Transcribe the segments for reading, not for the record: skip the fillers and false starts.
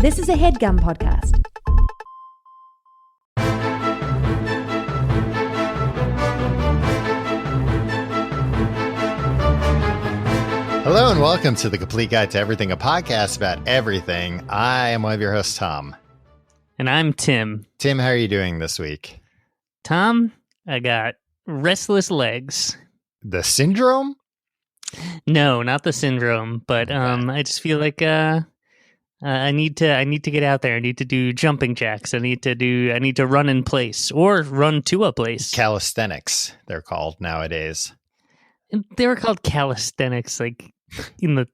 This is a HeadGum podcast. Hello and welcome to The Complete Guide to Everything, a podcast about everything. I am one of your hosts, Tom. And I'm Tim. Tim, how are you doing this week? Tom, I got restless legs. The syndrome? No, not the syndrome, but I just feel like I need to get out there. I need to do jumping jacks. I need to run in place or run to a place. Calisthenics, they're called nowadays. And they were called calisthenics like in the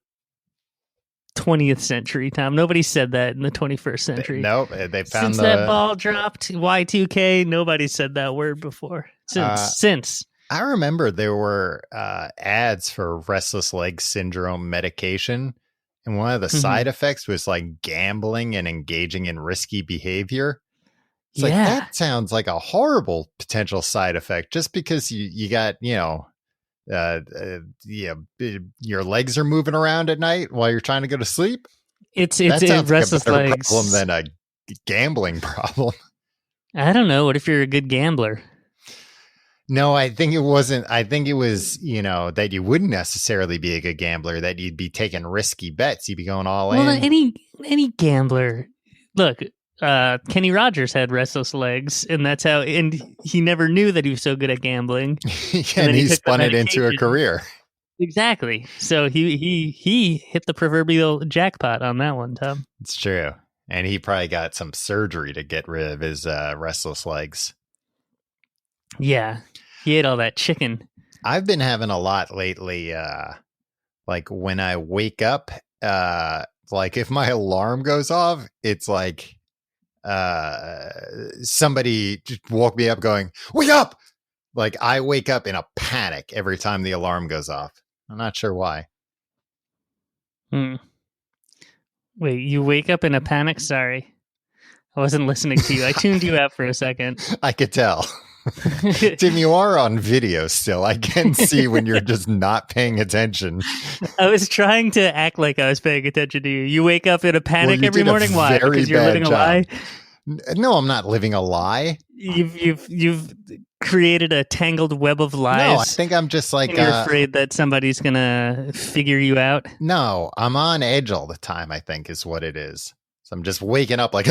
20th century, Tom. Nobody said that in the 21st century. Nope, they found since that ball dropped, Y2K, nobody said that word before. Since. I remember there were ads for restless leg syndrome medication, and one of the side effects was like gambling and engaging in risky behavior. It's like, that sounds like a horrible potential side effect just because you got, your legs are moving around at night while you're trying to go to sleep. It's restless like a legs problem than a gambling problem. I don't know. What if you're a good gambler? No, I think it wasn't. I think it was, that you wouldn't necessarily be a good gambler, that you'd be taking risky bets. You'd be going all in. Well, any gambler. Look, Kenny Rogers had restless legs, and that's how. And he never knew that he was so good at gambling. And he spun it into a career. Exactly. So he hit the proverbial jackpot on that one, Tom. It's true, and he probably got some surgery to get rid of his restless legs. Yeah, he ate all that chicken. I've been having a lot lately. Like when I wake up, like if my alarm goes off, it's like somebody just woke me up going, "Wake up!" Like I wake up in a panic every time the alarm goes off. I'm not sure why. Wait, you wake up in a panic? Sorry, I wasn't listening to you. I tuned you out for a second. I could tell. Tim, you are on video still. I can see when you're just not paying attention. I was trying to act like I was paying attention to you. You wake up in a panic every morning. Why? Because you're living a lie? No, I'm not living a lie. You've created a tangled web of lies. No, I think I'm just like you're afraid that somebody's gonna figure you out. No, I'm on edge all the time, I think is what it is. So I'm just waking up like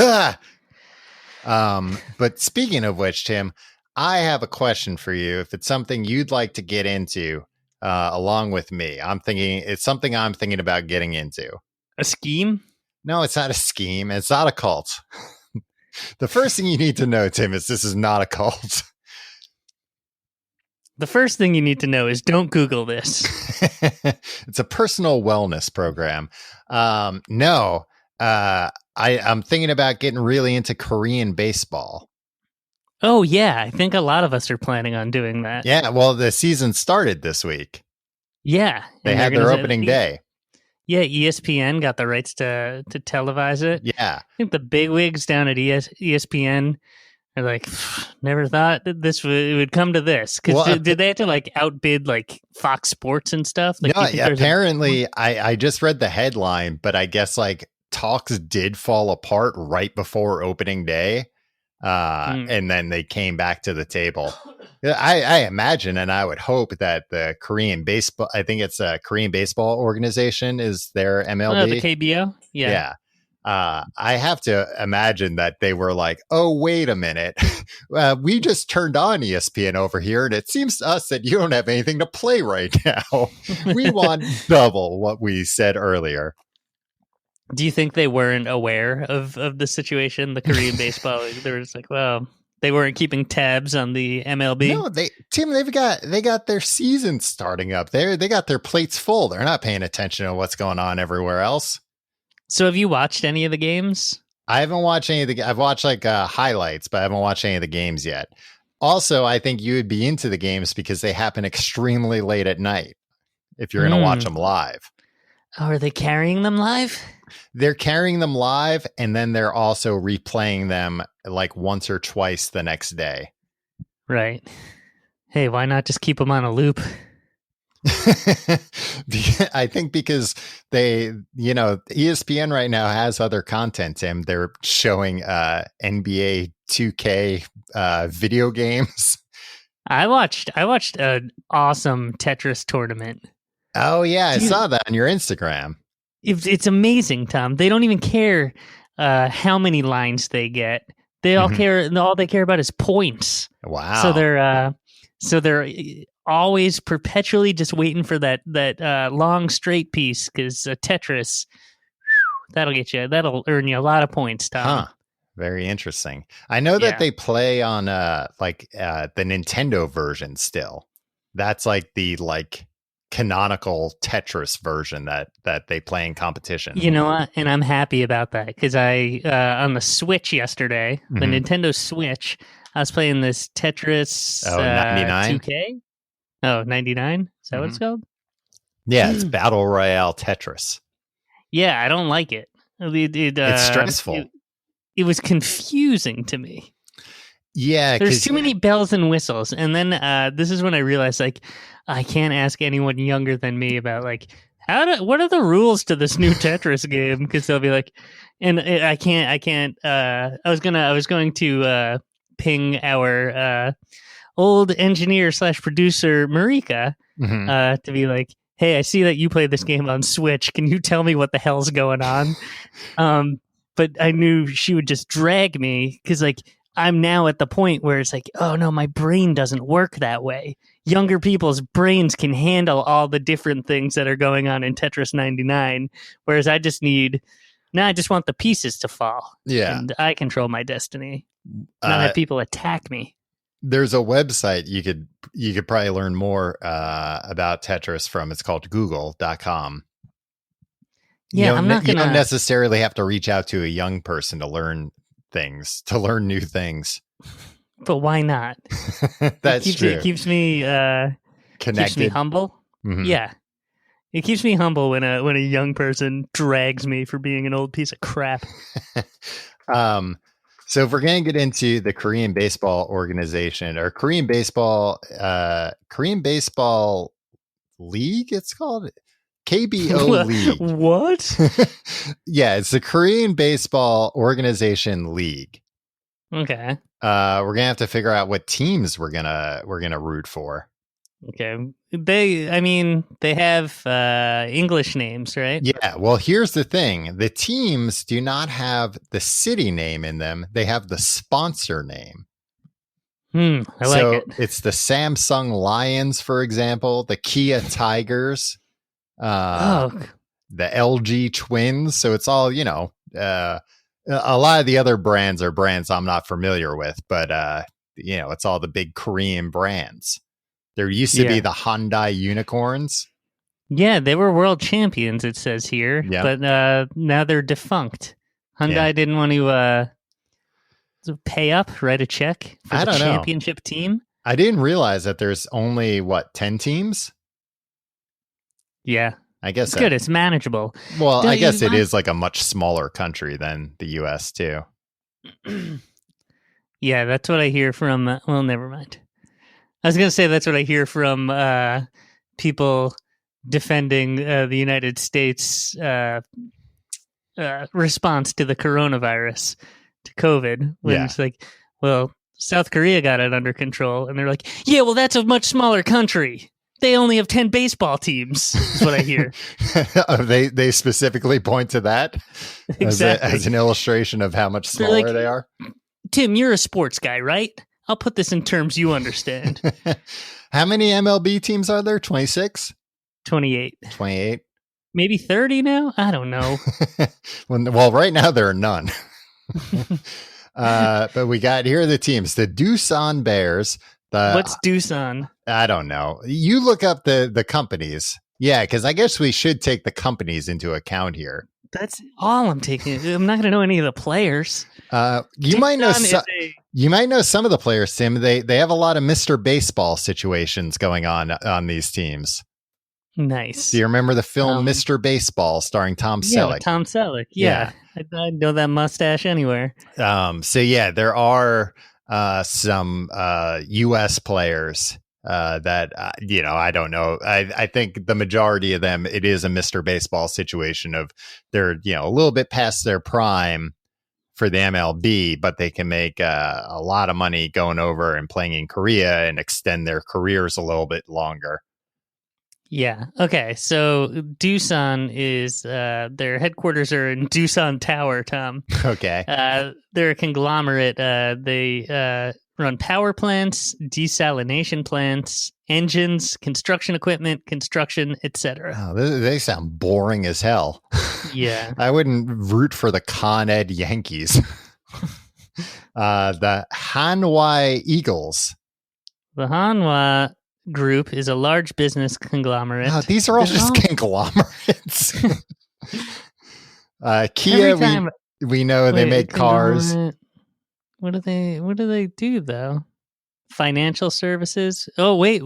but speaking of which, Tim, I have a question for you. If it's something you'd like to get into along with me, it's something I'm thinking about getting into. A scheme? No, it's not a scheme. It's not a cult. The first thing you need to know, Tim, is this is not a cult. The first thing you need to know is don't Google this. It's a personal wellness program. I'm thinking about getting really into Korean baseball. Oh, yeah. I think a lot of us are planning on doing that. Yeah. Well, the season started this week. Yeah. They had their opening day. Yeah. ESPN got the rights to televise it. Yeah. I think the bigwigs down at ESPN are like, never thought that it would come to this. Because did they have to like outbid like Fox Sports and stuff? Like, no, apparently I just read the headline, but I guess like talks did fall apart right before opening day. And then they came back to the table. I imagine, and I would hope that the Korean baseball, I think it's a Korean baseball organization is their MLB. The KBO? Yeah. I have to imagine that they were like, oh, wait a minute. We just turned on ESPN over here, and it seems to us that you don't have anything to play right now. We want double what we said earlier. Do you think they weren't aware of the situation, the Korean baseball? They were just like, well, they weren't keeping tabs on the MLB. No, they got their season starting up. They got their plates full. They're not paying attention to what's going on everywhere else. So have you watched any of the games? I haven't watched any of the. I've watched like highlights, but I haven't watched any of the games yet. Also, I think you would be into the games because they happen extremely late at night. If you're going to watch them live. Oh, are they carrying them live? They're carrying them live, and then they're also replaying them like once or twice the next day. Right. Hey, why not just keep them on a loop? I think because they, ESPN right now has other content, Tim. They're showing NBA 2K video games. I watched an awesome Tetris tournament. Oh yeah, I saw that on your Instagram. It's amazing, Tom. They don't even care how many lines they get. They all care. All they care about is points. Wow. So they're always perpetually just waiting for that long straight piece, because Tetris, that'll earn you a lot of points, Tom. Huh. Very interesting. I know that they play on the Nintendo version still. That's like the canonical Tetris version that they play in competition. You know what? And I'm happy about that, because I on the Switch yesterday, the Nintendo Switch, I was playing this Tetris 99? 2K. Oh, 99? Is that what it's called? Yeah, it's Battle Royale Tetris. Yeah, I don't like it. It's stressful. It was confusing to me. Yeah, there's too many bells and whistles. And then this is when I realized, I can't ask anyone younger than me about what are the rules to this new Tetris game, because they'll be like, and I can't. I was going to ping our old engineer / producer Marika to be like, hey, I see that you play this game on Switch. Can you tell me what the hell's going on? But I knew she would just drag me, because I'm now at the point where it's oh no, my brain doesn't work that way. Younger people's brains can handle all the different things that are going on in Tetris 99, whereas I just want the pieces to fall. Yeah. And I control my destiny. Not have people attack me. There's a website you could probably learn more about Tetris from. It's called google.com. Yeah, you don't necessarily have to reach out to a young person to learn new things. But why not? That's true. It keeps me connected. Keeps me humble. Mm-hmm. Yeah. It keeps me humble when a young person drags me for being an old piece of crap. So if we're going to get into the Korean baseball organization, or Korean baseball league, it's called KBO League. What? Yeah, it's the Korean Baseball Organization League. Okay. We're gonna have to figure out what teams we're gonna root for. Okay. They have English names, right? Yeah. Well, here's the thing: the teams do not have the city name in them; they have the sponsor name. I like it. It's the Samsung Lions, for example, the Kia Tigers. The LG Twins. So it's all, a lot of the other brands are brands I'm not familiar with, but it's all the big Korean brands. There used to be the Hyundai Unicorns. Yeah, they were world champions, it says here, but now they're defunct. Hyundai didn't want to pay up, write a check for the championship team. I didn't realize that there's only 10 teams. Yeah. I guess it's good. It's manageable. Well, I guess it is a much smaller country than the US too. Yeah, that's what I hear from. Well, never mind. I was going to say that's what I hear from people defending the United States response to the coronavirus, to COVID. When it's well, South Korea got it under control, and they're like, yeah, well, that's a much smaller country. They only have 10 baseball teams, is what I hear. They specifically point to that as an illustration of how much smaller they are. Tim, you're a sports guy, right? I'll put this in terms you understand. How many MLB teams are there? 26? 28. 28? Maybe 30 now? I don't know. Well, right now there are none. But here are the teams. The Doosan Bears. What's Doosan? I don't know. You look up the companies. Yeah, because I guess we should take the companies into account here. That's all I'm taking. I'm not going to know any of the players. You might know some of the players, Tim. They have a lot of Mr. Baseball situations going on these teams. Nice. Do you remember the film Mr. Baseball starring Tom Selleck? Yeah, Tom Selleck. Yeah. I know that mustache anywhere. So there are some U.S. players that I don't know. I think the majority of them, it is a Mr. Baseball situation of they're a little bit past their prime for the MLB, but they can make a lot of money going over and playing in Korea and extend their careers a little bit longer. Yeah. Okay. So Doosan is their headquarters are in Doosan Tower, Tom. Okay. They're a conglomerate. They run power plants, desalination plants, engines, construction equipment, etc. Oh, they sound boring as hell. Yeah. I wouldn't root for the Con Ed Yankees. The Hanwha Eagles. The Hanwha Group is a large business conglomerate. Oh, these are all just conglomerates. Kia, we know they make cars. What do they do though? Financial services. Oh wait,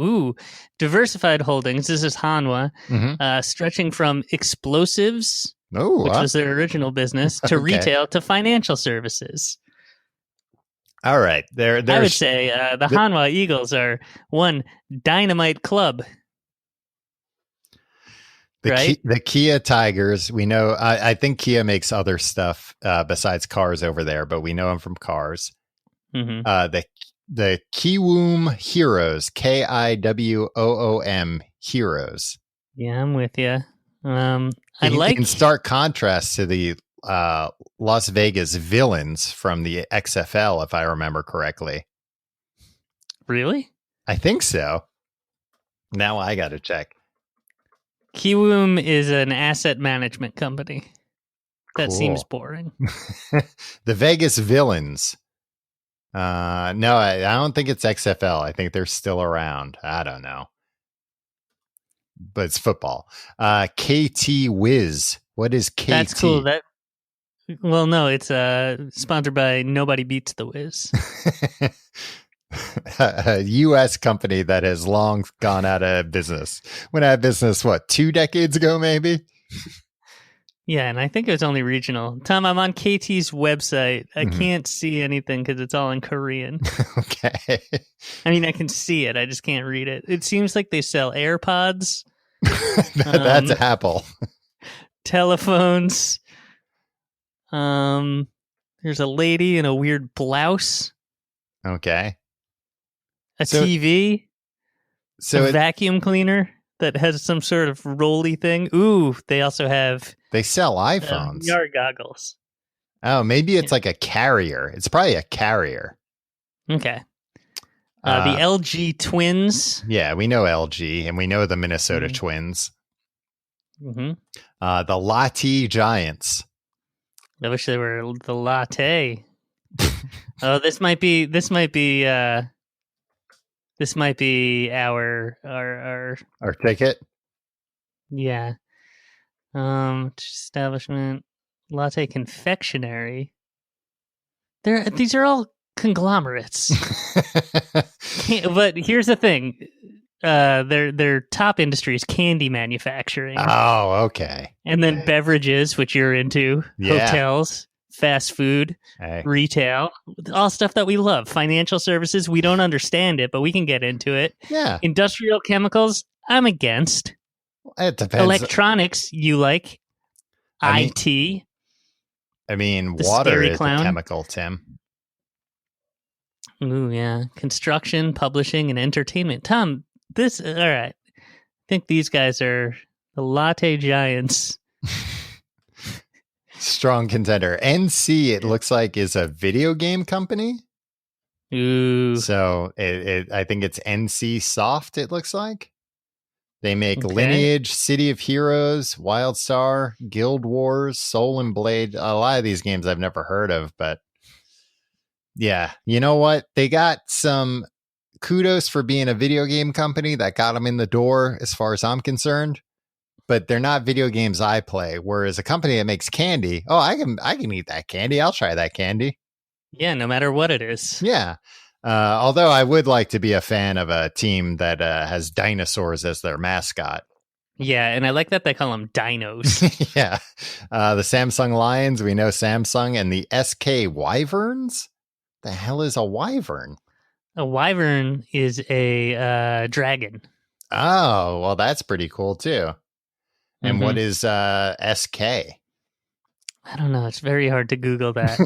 Diversified Holdings. This is Hanwha, stretching from explosives, which was their original business, to retail to financial services. All right, I would say the Hanwha Eagles are one dynamite club. The Kia Tigers, we know. I think Kia makes other stuff besides cars over there, but we know them from cars. The Kiwoom Heroes, Kiwoom Heroes. Yeah, I'm with you. In stark contrast to the Las Vegas Villains from the XFL, if I remember correctly. Really? I think so. Now I got to check. Kiwoom is an asset management company. That seems boring. The Vegas Villains. No, I don't think it's XFL. I think they're still around. I don't know. But it's football. KT Wiz. What is KT? That's cool. Well, no, it's sponsored by Nobody Beats the Wiz. A U.S. company that has long gone out of business. Went out of business, 2 decades ago, maybe? Yeah, and I think it was only regional. Tom, I'm on KT's website. I can't see anything because it's all in Korean. Okay. I mean, I can see it. I just can't read it. It seems like they sell AirPods. That's Apple. Telephones. There's a lady in a weird blouse. Okay. A TV. So a vacuum cleaner that has some sort of rolly thing. Ooh, they also have... They sell iPhones. VR goggles. Oh, maybe it's like a carrier. It's probably a carrier. Okay. The LG Twins. Yeah, we know LG, and we know the Minnesota Twins. The Latte Giants. I wish they were the latte. Oh, this might be our ticket. Yeah. Establishment, Latte Confectionery. These are all conglomerates. But here's the thing. Their top industry is candy manufacturing. Oh, okay. And then beverages, which you're into, hotels, fast food, retail, all stuff that we love. Financial services, we don't understand it, but we can get into it. Yeah. Industrial chemicals, I'm against. It depends. Electronics, you like. IT. I mean, water is a chemical, Tim. Ooh, yeah. Construction, publishing, and entertainment. Tom, all right. I think these guys are the Latte Giants. Strong contender. NC, it looks like, is a video game company. Ooh. So I think it's NC Soft, it looks like. They make Lineage, City of Heroes, WildStar, Guild Wars, Soul and Blade. A lot of these games I've never heard of, but yeah, you know what? They got some kudos for being a video game company that got them in the door as far as I'm concerned, but they're not video games I play. Whereas a company that makes candy, I can eat that candy. I'll try that candy. Yeah, no matter what it is. Yeah. Although I would like to be a fan of a team that has dinosaurs as their mascot. Yeah, and I like that they call them dinos. Yeah. The Samsung Lions, we know Samsung, and the SK Wyverns? The hell is a wyvern? A wyvern is a dragon. Oh, well, that's pretty cool too. And what Mm-hmm. is SK? I don't know. It's very hard to Google that.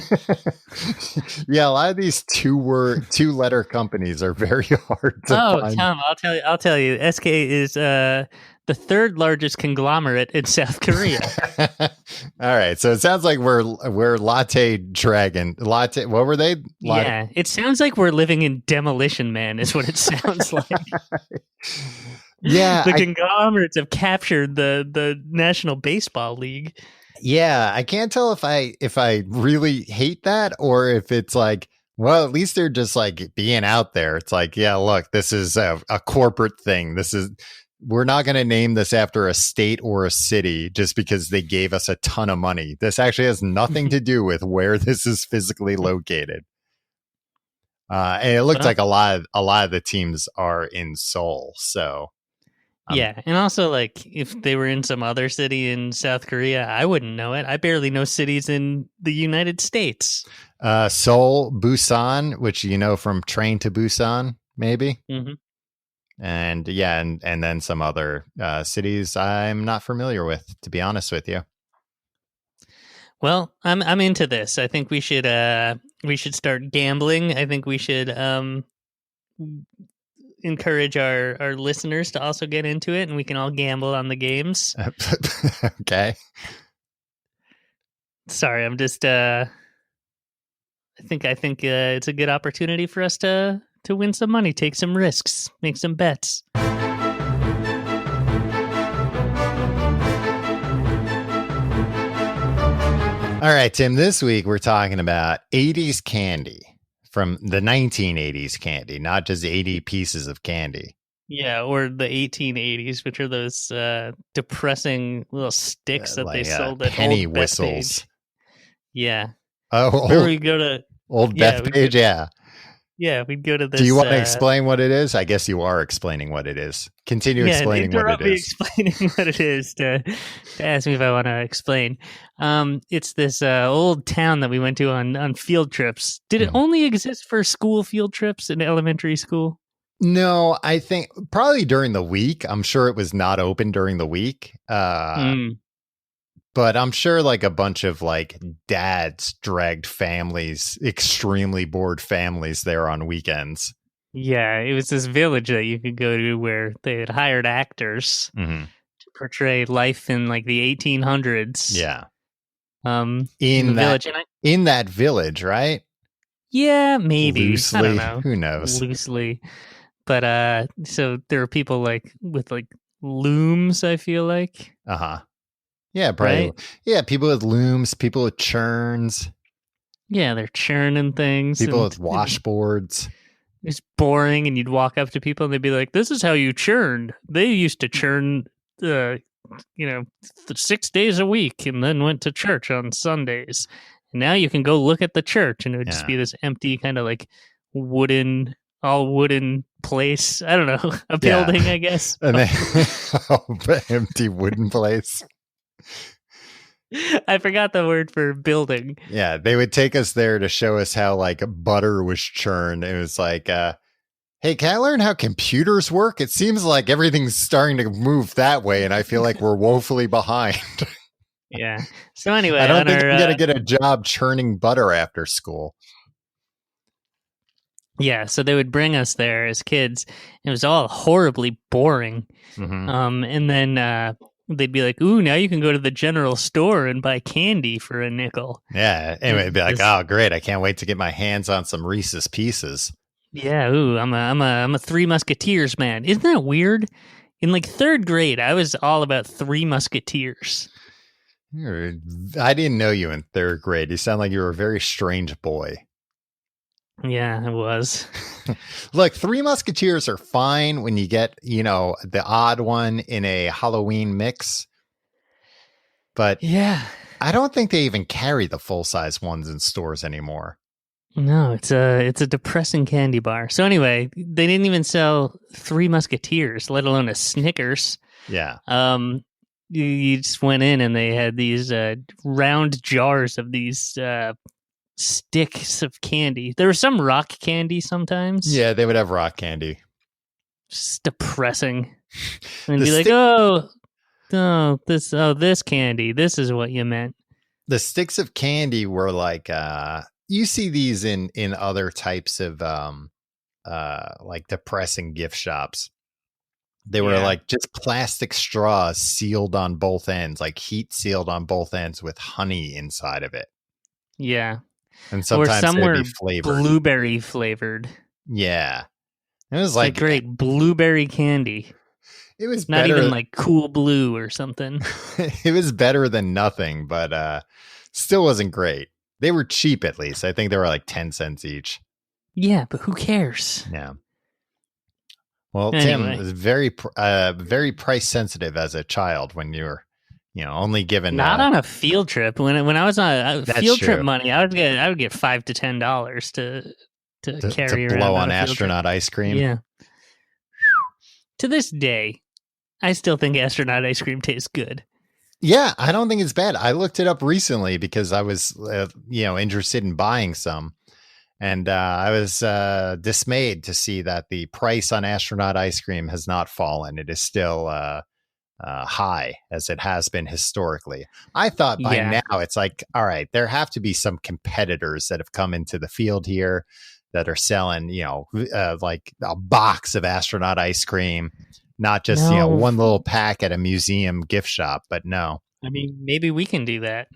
Yeah, a lot of these two-letter companies are very hard to Oh, find. Tom, I'll tell you. I'll tell you. SK is the third largest conglomerate in South Korea. All right, so it sounds like we're latte dragon latte. What were they? Yeah, it sounds like we're living in Demolition Man. Is what it sounds like. Yeah, The conglomerates have captured the National Baseball League. yeah. I can't tell if I really hate that or if it's like, well, at least they're just like being out there. It's like, yeah, look, this is a corporate thing. We're not going to name this after a state or a city just because they gave us a ton of money. This actually has nothing to do with where this is physically located. And it looked like a lot of the teams are in Seoul. So yeah, and also like if they were in some other city in South Korea, I wouldn't know it. I barely know cities in the United States. Seoul, Busan, which you know from Train to Busan, maybe. Mm-hmm. And yeah, and then some other cities I'm not familiar with, to be honest with you. Well, I'm into this. I think we should start gambling. I think we should encourage our listeners to also get into it, and we can all gamble on the games. Okay. Sorry, I'm just I think it's a good opportunity for us to win some money, take some risks, make some bets. All right, Tim, this week we're talking about 80s candy from the 1980s candy, not just 80 pieces of candy. Yeah, or the 1880s, which are those depressing little sticks that they sold at penny Old whistles. Bethpage. Yeah. Oh, where we go to Old Bethpage, yeah. Yeah, we'd go to this. Do you want to explain what it is? I guess you are explaining what it is. Continue explaining what it is. Explaining what it is to ask me if I want to explain. It's this old town that we went to on field trips. Did it only exist for school field trips in elementary school? No, I think probably during the week. I'm sure it was not open during the week. But I'm sure like a bunch of like dads dragged families, extremely bored families there on weekends. Yeah, it was this village that you could go to where they had hired actors to portray life in like the 1800s. Yeah. In that village, right? Yeah, maybe. Loosely. I don't know. Who knows? Loosely. But so there are people like with like looms, I feel like. Uh-huh. Yeah, probably. Right? Yeah, people with looms, people with churns. Yeah, they're churning things. People with washboards. It's boring, and you'd walk up to people, and they'd be like, "This is how you churned. They used to churn, 6 days a week, and then went to church on Sundays. And now you can go look at the church, and it would just be this empty kind of like wooden place. I don't know, a building, I guess. And empty wooden place. I forgot the word for building. Yeah, they would take us there to show us how like butter was churned. It was like, hey, can I learn how computers work? It seems like everything's starting to move that way, and I feel like we're woefully behind. Yeah. So anyway, I don't think I'm going to get a job churning butter after school. Yeah, so they would bring us there as kids. It was all horribly boring. And then they'd be like, "Ooh, now you can go to the general store and buy candy for a nickel." Yeah, anyway, it'd be like, "Oh, great! I can't wait to get my hands on some Reese's Pieces." Yeah, ooh, I'm a Three Musketeers man. Isn't that weird? In like third grade, I was all about Three Musketeers. I didn't know you in third grade. You sound like you were a very strange boy. Yeah, it was. Look, Three Musketeers are fine when you get, the odd one in a Halloween mix. But yeah, I don't think they even carry the full-size ones in stores anymore. No, it's a depressing candy bar. So anyway, they didn't even sell Three Musketeers, let alone a Snickers. Yeah. You just went in and they had these round jars of these sticks of candy. There was some rock candy sometimes. Yeah, they would have rock candy. Just depressing. And be like, this candy. This is what you meant. The sticks of candy were like you see these in other types of like depressing gift shops. They were like just plastic straws sealed on both ends, like heat sealed on both ends with honey inside of it. Yeah. And sometimes some they'd were be flavored. Blueberry flavored. Yeah. It was It's like great blueberry candy. It was not better, even like Cool Blue or something. It was better than nothing, but still wasn't great. They were cheap, at least. I think they were like 10 cents each. Yeah, but who cares? Yeah. Well, anyway. Tim was very price sensitive as a child when you were, only given not on a field trip. When I was on a field trip money, I would get $5 to $10 to carry to around blow on astronaut ice cream. Yeah. To this day, I still think astronaut ice cream tastes good. Yeah, I don't think it's bad. I looked it up recently because I was, interested in buying some. And I was dismayed to see that the price on astronaut ice cream has not fallen. It is still high as it has been historically. I thought by now it's like, all right, there have to be some competitors that have come into the field here that are selling, like a box of astronaut ice cream, not just, one little pack at a museum gift shop. But no. I mean, maybe we can do that.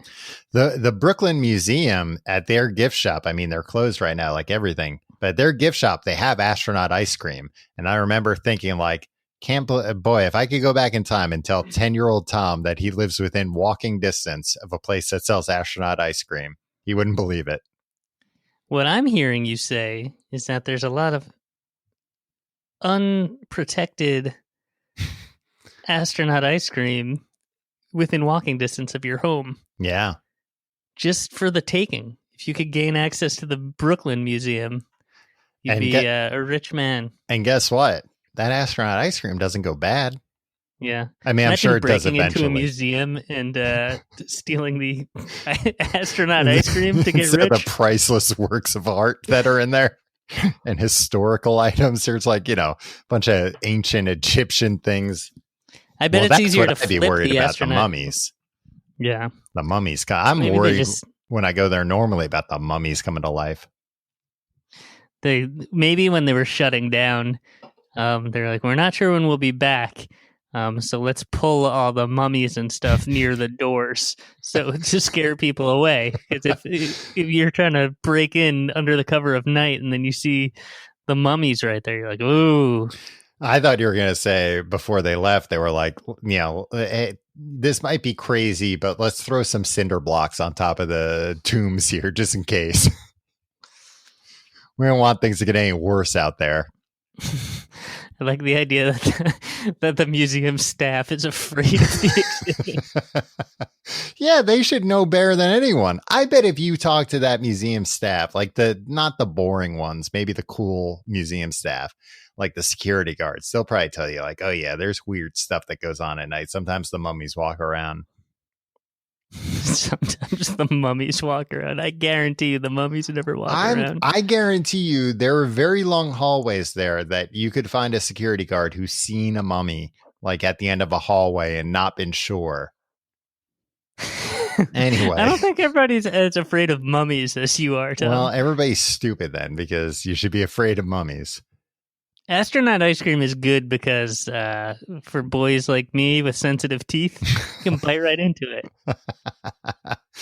The Brooklyn Museum at their gift shop, I mean, they're closed right now, like everything. But their gift shop, they have astronaut ice cream. And I remember thinking, like, boy, if I could go back in time and tell 10-year-old Tom that he lives within walking distance of a place that sells astronaut ice cream, he wouldn't believe it. What I'm hearing you say is that there's a lot of unprotected astronaut ice cream within walking distance of your home. Yeah. Just for the taking. If you could gain access to the Brooklyn Museum, you'd be a rich man. And guess what? That astronaut ice cream doesn't go bad. Yeah. I mean, I'm sure it does eventually. Breaking into a museum and stealing the astronaut ice cream to get Instead rich. of the priceless works of art that are in there and historical items. There's like, a bunch of ancient Egyptian things. I bet it's easier to I'd be worried about the mummies. Yeah. The mummies. I'm worried when I go there normally about the mummies coming to life. Maybe when they were shutting down, they're like, we're not sure when we'll be back. So let's pull all the mummies and stuff near the doors to scare people away. Because if you're trying to break in under the cover of night and then you see the mummies right there, you're like, ooh. I thought you were going to say before they left, they were like, hey, this might be crazy, but let's throw some cinder blocks on top of the tombs here just in case. We don't want things to get any worse out there. I like the idea that the museum staff is afraid of the exhibit. Yeah, they should know better than anyone. I bet if you talk to that museum staff, like not the boring ones, maybe the cool museum staff, like the security guards, they'll probably tell you like, oh yeah, there's weird stuff that goes on at night. Sometimes the mummies walk around. Sometimes the mummies walk around. I guarantee you the mummies never walk around. I guarantee you there are very long hallways there that you could find a security guard who's seen a mummy like at the end of a hallway and not been sure. Anyway. I don't think everybody's as afraid of mummies as you are, Tom. Well, everybody's stupid then because you should be afraid of mummies. Astronaut ice cream is good because for boys like me with sensitive teeth, you can bite right into it.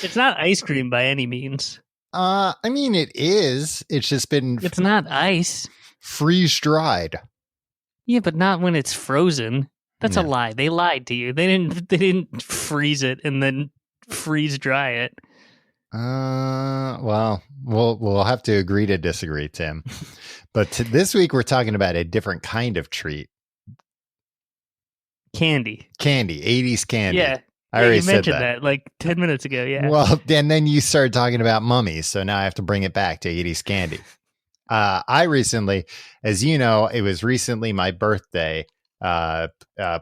It's not ice cream by any means. I mean, it is. It's just been... It's not ice. Freeze-dried. Yeah, but not when it's frozen. That's a lie. They lied to you. They didn't freeze it and then freeze-dry it. Well, we'll have to agree to disagree, Tim. But this week we're talking about a different kind of treat. Candy, 80s candy. Yeah, I already mentioned said that like 10 minutes ago. Yeah. Well, and then you started talking about mummies, so now I have to bring it back to 80s candy. I recently, as you know, it was recently my birthday.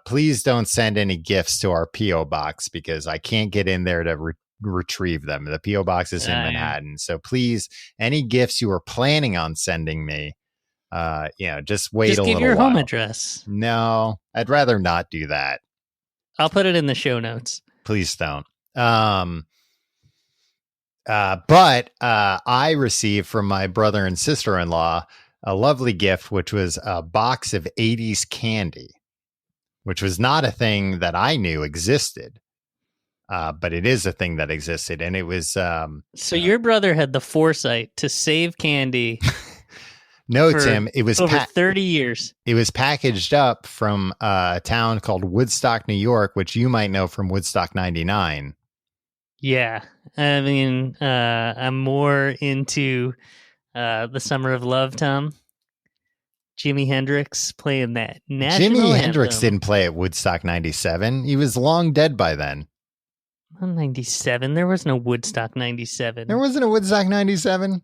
Please don't send any gifts to our P.O. box because I can't get in there to retrieve them. The P.O. box is in Manhattan. So please, any gifts you were planning on sending me, just wait just a little while. Just give your home address. No, I'd rather not do that. I'll put it in the show notes. Please don't. But I received from my brother and sister-in-law a lovely gift, which was a box of 80s candy, which was not a thing that I knew existed. But it is a thing that existed. And it was... so your brother had the foresight to save candy. No, Tim, it was over 30 years. It was packaged up from a town called Woodstock, New York, which you might know from Woodstock 99. Yeah. I mean, I'm more into the Summer of Love, Tom. Jimi Hendrix playing that national Jimi anthem. Hendrix didn't play at Woodstock 97. He was long dead by then. 97? There was no Woodstock 97. There wasn't a Woodstock 97?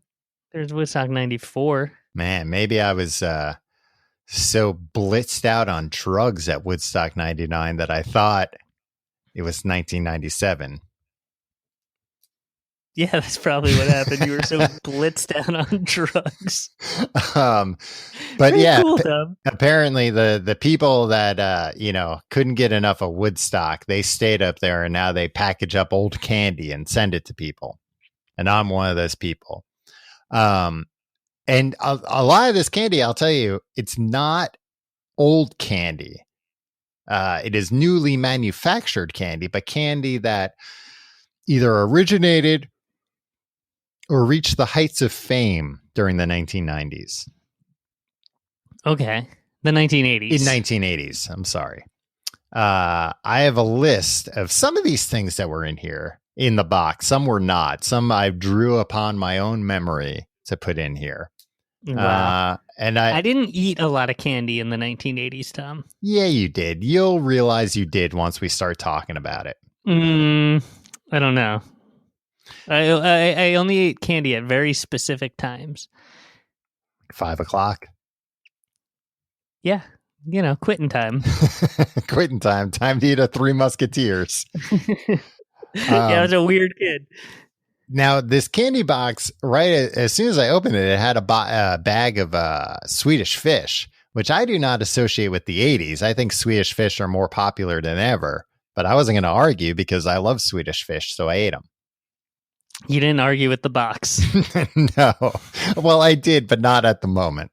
There's Woodstock 94. Man, maybe I was so blitzed out on drugs at Woodstock 99 that I thought it was 1997. Yeah, that's probably what happened. You were so blitzed out on drugs. But very yeah, cool, apparently the people that couldn't get enough of Woodstock, they stayed up there, and now they package up old candy and send it to people. And I'm one of those people. And a lot of this candy, I'll tell you, it's not old candy. It is newly manufactured candy, but candy that either originated or reached the heights of fame during the 1990s. Okay. The 1980s. In 1980s, I'm sorry. I have a list of some of these things that were in here in the box. Some were not. Some I drew upon my own memory to put in here. Wow. And I didn't eat a lot of candy in the 1980s, Tom. Yeah, you did. You'll realize you did once we start talking about it. I don't know. I only ate candy at very specific times. 5 o'clock. Yeah, quitting time. Quitting time. Time to eat a Three Musketeers. I was a weird kid. Now, this candy box, right as soon as I opened it, it had a bag of Swedish fish, which I do not associate with the 80s. I think Swedish fish are more popular than ever, but I wasn't going to argue because I love Swedish fish, so I ate them. You didn't argue with the box. No. Well, I did, but not at the moment.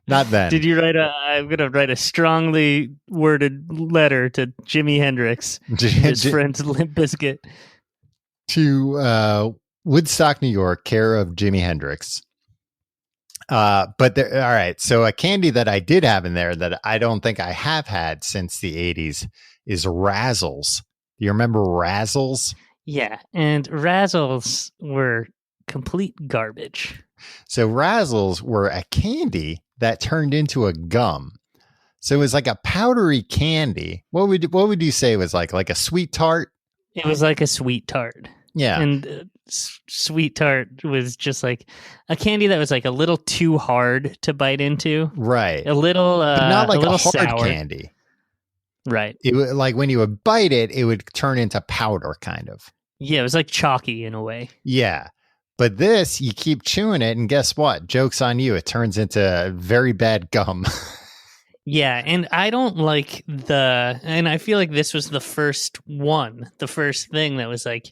Not then. Did you I'm going to write a strongly worded letter to Jimi Hendrix, his friend Limp Bizkit. To Woodstock, New York, care of Jimi Hendrix. All right. So a candy that I did have in there that I don't think I have had since the 80s is Razzles. Do you remember Razzles? Yeah, and Razzles were complete garbage. So Razzles were a candy that turned into a gum. So it was like a powdery candy. What would you say it was like a sweet tart? It was like a sweet tart. Yeah. And sweet tart was just like a candy that was like a little too hard to bite into. Right. A little but not like a hard sour candy. Right. It would, like when you would bite it, it would turn into powder kind of. Yeah, it was like chalky in a way. Yeah. But this, you keep chewing it, and guess what? Joke's on you. It turns into very bad gum. Yeah, and I don't like and I feel like this was the first thing that was like,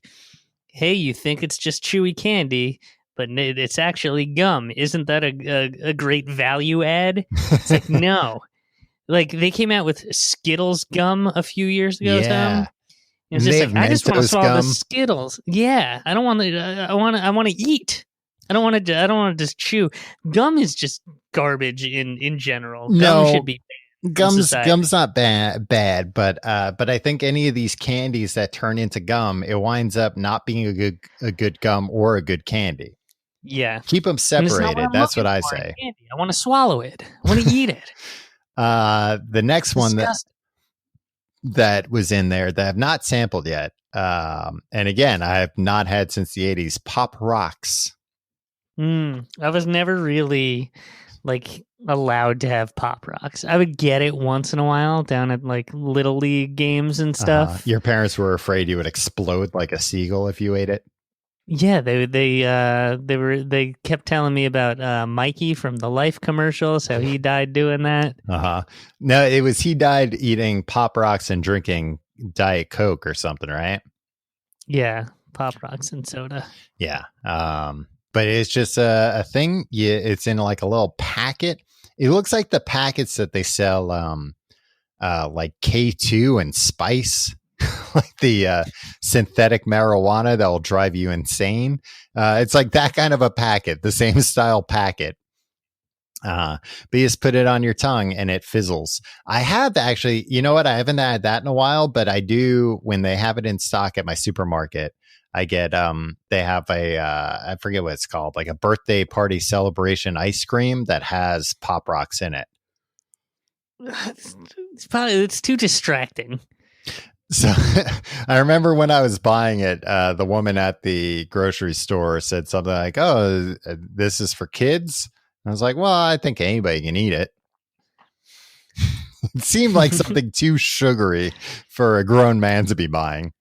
hey, you think it's just chewy candy, but it's actually gum. Isn't that a great value add? It's like, no. Like, they came out with Skittles gum a few years ago, Tom. It's just like, I just want to swallow the Skittles. Yeah, I don't want to. I want to eat. I don't want to just chew. Gum is just garbage in general. Gum should be banned. Gum's not bad, but I think any of these candies that turn into gum, it winds up not being a good gum or a good candy. Yeah, keep them separated. That's what I say. Candy. I want to swallow it. I want to eat it. The next one that was in there that I've not sampled yet. And again, I have not had since the 80s, Pop Rocks. I was never really like allowed to have Pop Rocks. I would get it once in a while down at like Little League games and stuff. Your parents were afraid you would explode like a seagull if you ate it. Yeah, they kept telling me about Mikey from the Life commercials, how he died doing that. No, he died eating Pop Rocks and drinking Diet Coke or something, right? Yeah, Pop Rocks and soda. Yeah. But it's just a thing. Yeah, it's in like a little packet. It looks like the packets that they sell like K2 and Spice. Like the synthetic marijuana that will drive you insane. It's like that kind of a packet, the same style packet. But you just put it on your tongue and it fizzles. I have actually, you know what? I haven't had that in a while, but I do when they have it in stock at my supermarket. I get they have I forget what it's called, like a birthday party celebration ice cream that has Pop Rocks in it. It's too distracting. So I remember when I was buying it, the woman at the grocery store said something like, "Oh, this is for kids." I was like, "Well, I think anybody can eat it." It seemed like something too sugary for a grown man to be buying.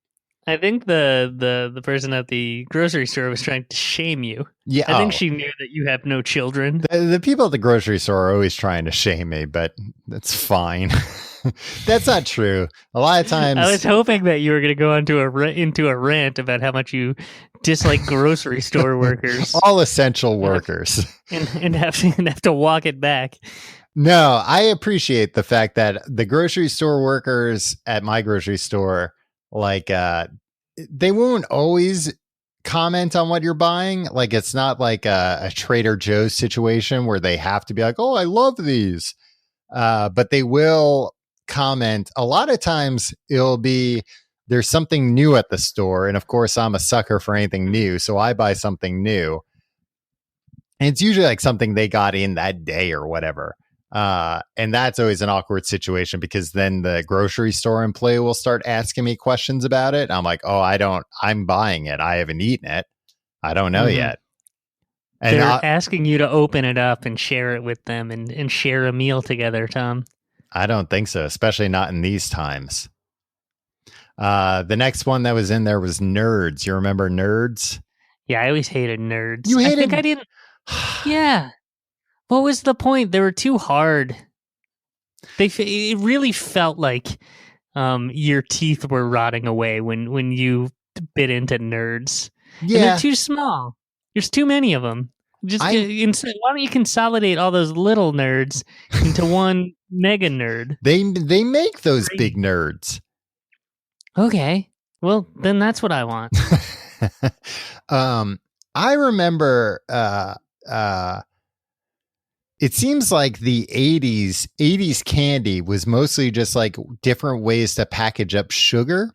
I think the person at the grocery store was trying to shame you. Yeah, I think she knew that you have no children. The people at the grocery store are always trying to shame me, but that's fine. That's not true. A lot of times, I was hoping that you were going to go into a rant about how much you dislike grocery store workers, all essential workers, and have to walk it back. No, I appreciate the fact that the grocery store workers at my grocery store, like, they won't always comment on what you're buying. Like, it's not like a Trader Joe's situation where they have to be like, "Oh, I love these," but they will comment. A lot of times it'll be there's something new at the store, and of course I'm a sucker for anything new, so I buy something new, and it's usually like something they got in that day or whatever, and that's always an awkward situation because then the grocery store employee will start asking me questions about it. I'm like, "Oh, I'm buying it, I haven't eaten it, I don't know yet." And they're asking you to open it up and share it with them and share a meal together, Tom. I don't think so, especially not in these times. The next one that was in there was Nerds. You remember Nerds? Yeah, I always hated Nerds. You hated? I think I didn't. Yeah. What was the point? They were too hard. It really felt like your teeth were rotting away when you bit into Nerds. Yeah. And they're too small. There's too many of them. Why don't you consolidate all those little nerds into one mega nerd? They make those big nerds. Okay. Well, then that's what I want. I remember it seems like the 80s candy was mostly just like different ways to package up sugar.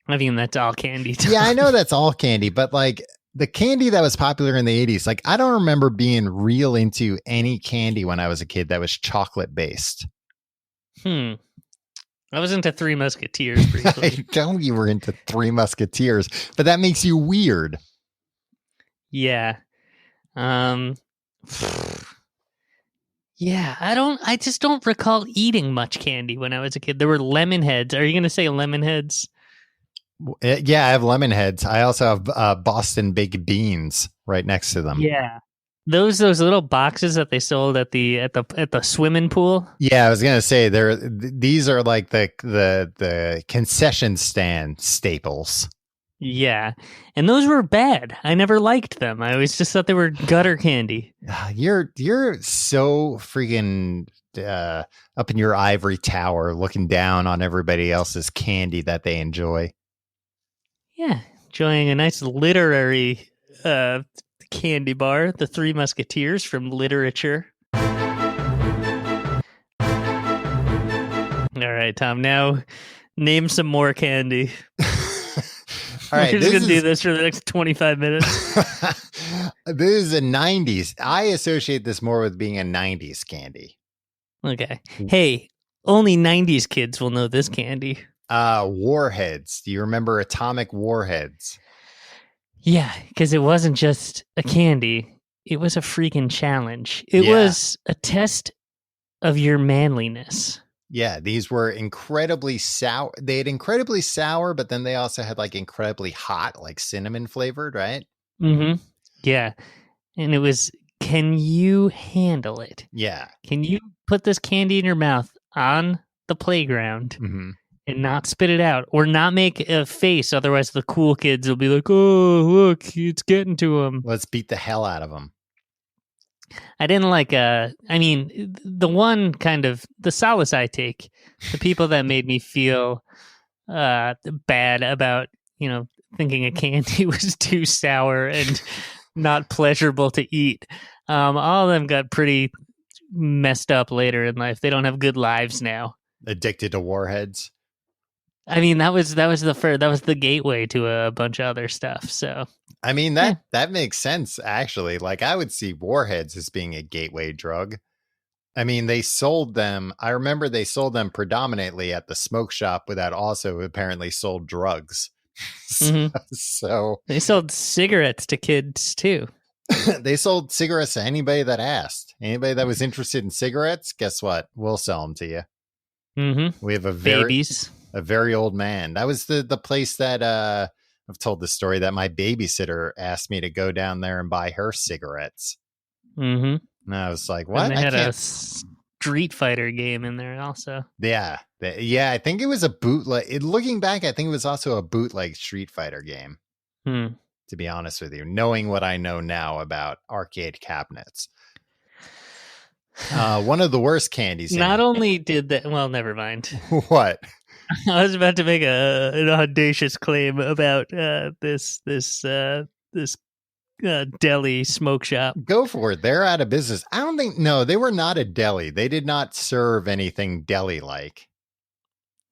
I mean, that's all candy. Yeah, I know that's all candy, but like the candy that was popular in the 80s, like I don't remember being real into any candy when I was a kid that was chocolate based. I was into Three Musketeers briefly. I know you were into Three Musketeers, but that makes you weird. Yeah. Yeah, I just don't recall eating much candy when I was a kid. There were lemon heads. Are you going to say lemon heads? Yeah, I have lemon heads. I also have Boston baked beans right next to them. Yeah. Those little boxes that they sold at the swimming pool. Yeah, I was gonna say these are like the concession stand staples. Yeah, and those were bad. I never liked them. I always just thought they were gutter candy. You're so freaking up in your ivory tower, looking down on everybody else's candy that they enjoy. Yeah, enjoying a nice literary candy bar, the Three Musketeers from literature. All right, Tom, now name some more candy. All right, we're just going to do this for the next 25 minutes. This is a 90s. I associate this more with being a 90s candy. Okay. Hey, only 90s kids will know this candy. Warheads. Do you remember atomic warheads? Yeah, because it wasn't just a candy. it was a freaking challenge. It was a test of your manliness. Yeah, these were incredibly sour. They had incredibly sour, but then they also had like incredibly hot, like cinnamon flavored, right? Mm-hmm. Yeah. And it was, can you handle it? Yeah. Can you put this candy in your mouth on the playground and not spit it out or not make a face? Otherwise, the cool kids will be like, oh, look, it's getting to them. Let's beat the hell out of them. I didn't like, I mean, the one kind of, the solace I take, the people that made me feel bad about, thinking a candy was too sour and not pleasurable to eat. All of them got pretty messed up later in life. They don't have good lives now. Addicted to warheads. I mean, that was the gateway to a bunch of other stuff. So I mean, that makes sense, actually. Like, I would see warheads as being a gateway drug. I mean, they sold them. I remember they sold them predominantly at the smoke shop, but that also apparently sold drugs. So they sold cigarettes to kids too. They sold cigarettes to anybody that asked. Anybody that was interested in cigarettes, guess what? We'll sell them to you. We have a very old man. That was the place that I've told the story that my babysitter asked me to go down there and buy her cigarettes. And I was like, what? And they had a Street Fighter game in there also. Yeah. I think it was a bootleg. Looking back, I think it was also a bootleg Street Fighter game. To be honest with you, knowing what I know now about arcade cabinets. One of the worst candies. Not only did that, well, never mind. What? I was about to make an audacious claim about this deli smoke shop. Go for it. They're out of business. I don't think. No, they were not a deli. They did not serve anything deli-like.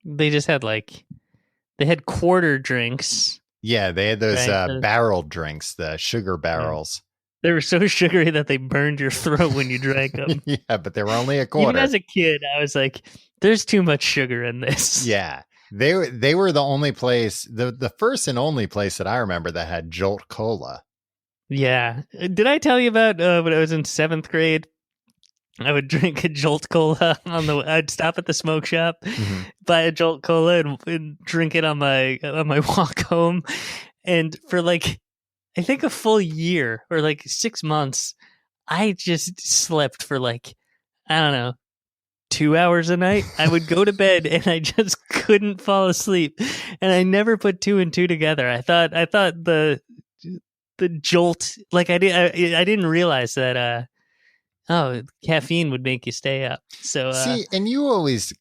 They just had they had quarter drinks. Yeah, they had those barrel drinks, the sugar barrels. They were so sugary that they burned your throat when you drank them. Yeah, but they were only a quarter. Even as a kid, I was like, there's too much sugar in this. Yeah. They were the only place, the first and only place that I remember that had Jolt Cola. Yeah. Did I tell you about when I was in 7th grade? I would drink a Jolt Cola I'd stop at the smoke shop, buy a Jolt Cola and drink it on my walk home. And for I think a full year or 6 months, I just slept for I don't know, 2 hours a night. I would go to bed and I just couldn't fall asleep. And I never put 2 and 2 together. I thought the Jolt, I didn't realize that, caffeine would make you stay up. So see, and you always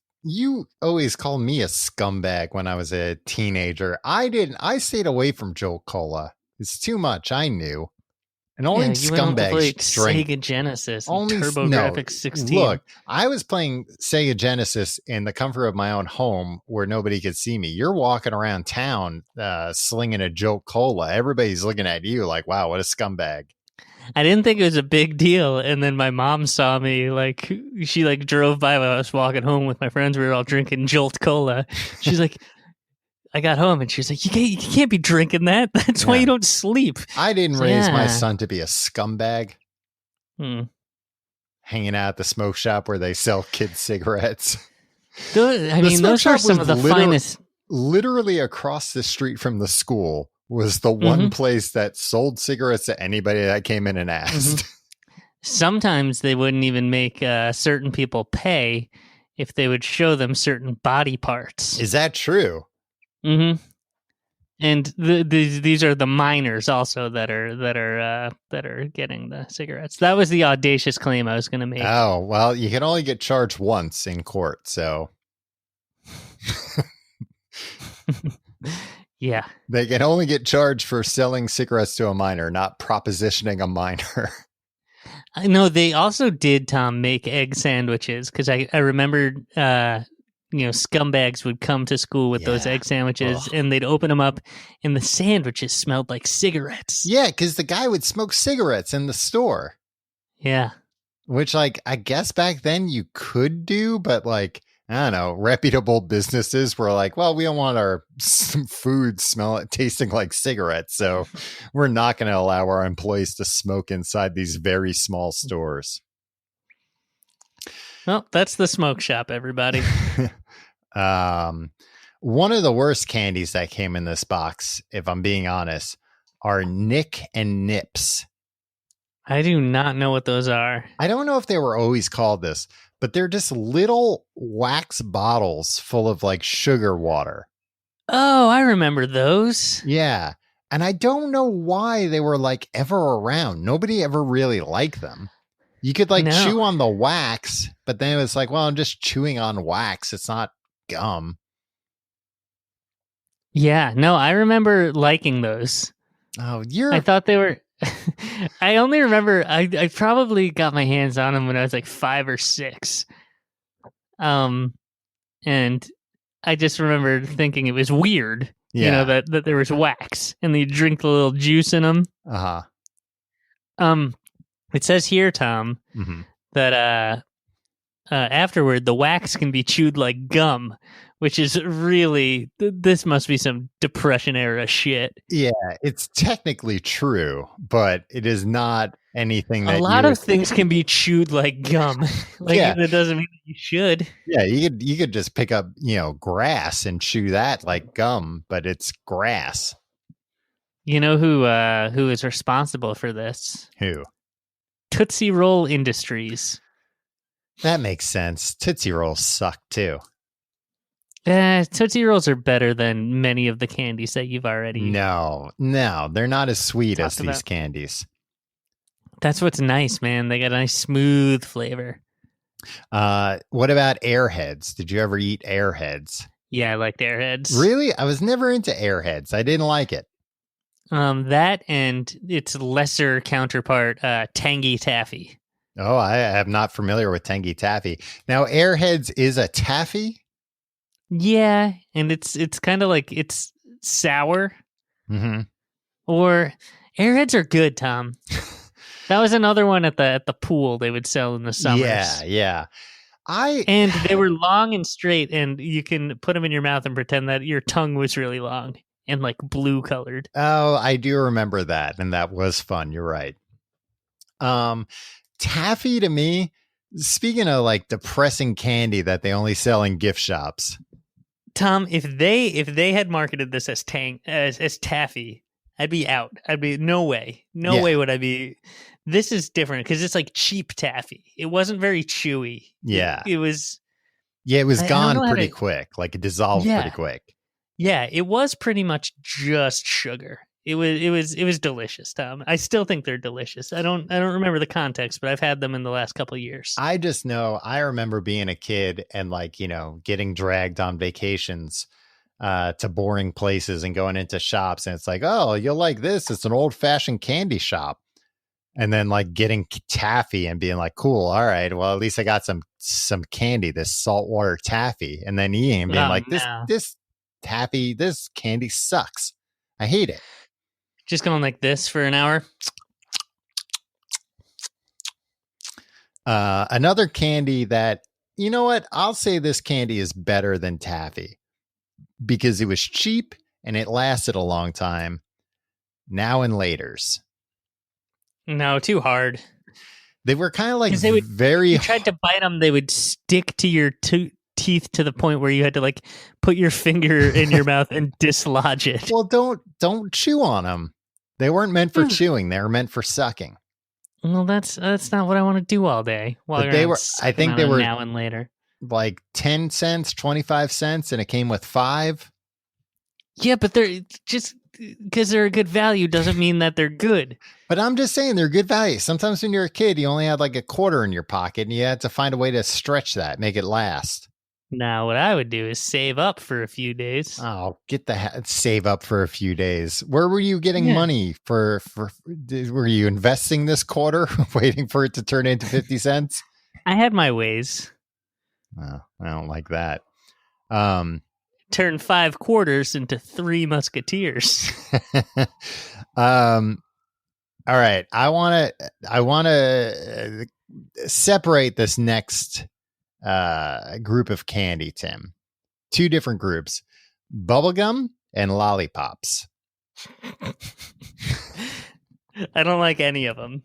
called me a scumbag when I was a teenager. I stayed away from Jolt Cola. It's too much. I knew. And only scumbags drink Sega Genesis and TurboGrafx 16. Look, I was playing Sega Genesis in the comfort of my own home where nobody could see me. You're walking around town slinging a Jolt Cola. Everybody's looking at you like, wow, what a scumbag. I didn't think it was a big deal. And then my mom saw me, she drove by while I was walking home with my friends. We were all drinking Jolt Cola. She's like, I got home and she's like, you can't be drinking that. That's why you don't sleep. I didn't raise my son to be a scumbag. Hanging out at the smoke shop where they sell kids cigarettes. Those are some of the finest. Literally across the street from the school was the one place that sold cigarettes to anybody that came in and asked. Sometimes they wouldn't even make certain people pay if they would show them certain body parts. Is that true? And these are the minors also that are getting the cigarettes. That was the audacious claim I was going to make. Oh, well, you can only get charged once in court, so. Yeah. They can only get charged for selling cigarettes to a minor, not propositioning a minor. I know they also did, Tom, make egg sandwiches because I remember, scumbags would come to school with those egg sandwiches and they'd open them up and the sandwiches smelled like cigarettes. Yeah, because the guy would smoke cigarettes in the store. Yeah. Which, I guess back then you could do, but I don't know, reputable businesses were like, well, we don't want our food tasting like cigarettes, so we're not going to allow our employees to smoke inside these very small stores. Well, that's the smoke shop, everybody. One of the worst candies that came in this box, if I'm being honest, are Nick and Nips. I do not know what those are. I don't know if they were always called this, but they're just little wax bottles full of like sugar water. Oh, I remember those. Yeah. And I don't know why they were like ever around. Nobody ever really liked them. You could like chew on the wax, but then it was like, well, I'm just chewing on wax. It's not gum. Yeah, no, I remember liking those. Oh, I thought they were. I only remember I probably got my hands on them when I was like 5 or 6. And I just remember thinking it was weird, you know, that there was wax and you drink the little juice in them. It says here, Tom, that afterward the wax can be chewed like gum, which is really, this must be some Depression era shit. Yeah, it's technically true, but it is not anything that a lot of things can be chewed like gum. That doesn't mean that you should. Yeah, you could just pick up, grass and chew that like gum, but it's grass. You know who is responsible for this? Who? Tootsie Roll Industries. That makes sense. Tootsie Rolls suck too. Tootsie Rolls are better than many of the candies that you've already. No, they're not as sweet as these candies. That's what's nice, man. They got a nice smooth flavor. What about Airheads? Did you ever eat Airheads? Yeah, I liked Airheads. Really? I was never into Airheads. I didn't like it. That and its lesser counterpart, Tangy Taffy. Oh, I am not familiar with Tangy Taffy. Now, Airheads is a taffy? Yeah, and it's kind of like it's sour. Mm-hmm. Or Airheads are good, Tom. That was another one at the pool they would sell in the summers. Yeah. And they were long and straight, and you can put them in your mouth and pretend that your tongue was really long and like blue colored. Oh, I do remember that, and that was fun. You're right. Taffy to me, speaking of like depressing candy that they only sell in gift shops. Tom, if they had marketed this as taffy, I'd be out. I'd be no way would I be. This is different because it's like cheap taffy. It wasn't very chewy. Yeah, it was. Yeah, it was gone pretty quick. Like it dissolved pretty quick. Yeah, it was pretty much just sugar. It was delicious, Tom. I still think they're delicious. I don't remember the context, but I've had them in the last couple of years. I just know I remember being a kid and getting dragged on vacations to boring places and going into shops, and it's like, oh, you'll like this. It's an old-fashioned candy shop. And then getting taffy and being like, cool, all right, well, at least I got some candy, this saltwater taffy, and then eating and being this taffy, this candy sucks. I hate it. Just going like this for an hour. Another candy that, you know what? I'll say this candy is better than taffy because it was cheap and it lasted a long time. Now and laters. No, too hard. They were kind of like you tried to bite them, they would stick to your teeth to the point where you had to put your finger in your mouth and dislodge it. Well, don't chew on them. They weren't meant for chewing. They were meant for sucking. Well, that's not what I want to do all day. But they were. I think they were now and later. Like 10 cents, 25 cents, and it came with 5. Yeah, but they're just because they're a good value doesn't mean that they're good. But I'm just saying they're good value. Sometimes when you're a kid, you only had like a quarter in your pocket, and you had to find a way to stretch that, make it last. Now, what I would do is save up for a few days. Oh, save up for a few days. Where were you getting money for? Were you investing this quarter, waiting for it to turn into 50 cents? I had my ways. Oh, I don't like that. Turn 5 quarters into 3 musketeers. All right. I want to separate this next group of candy, Tim. Two different groups: bubblegum and lollipops. I don't like any of them.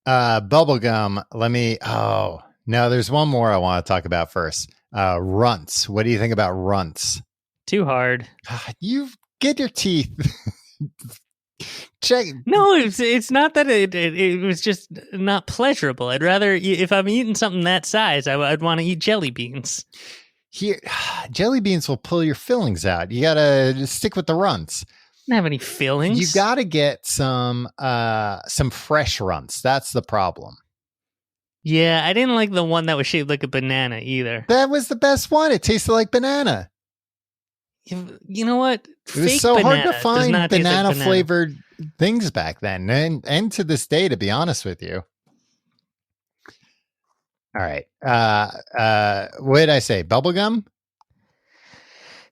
Bubblegum. Oh no, there's one more I want to talk about first. Runts. What do you think about runts? Too hard. You get your teeth. Check. No, it's not that it was just not pleasurable. I'd rather, if I'm eating something that size, I'd want to eat jelly beans. Here, jelly beans will pull your fillings out. You gotta stick with the runts. Don't have any fillings. You gotta get some fresh runts. That's the problem. Yeah, I didn't like the one that was shaped like a banana either. That was the best one. It tasted like banana. You know what? It was so hard to find banana flavored things back then, and to this day, to be honest with you. All right. What did I say? Bubblegum?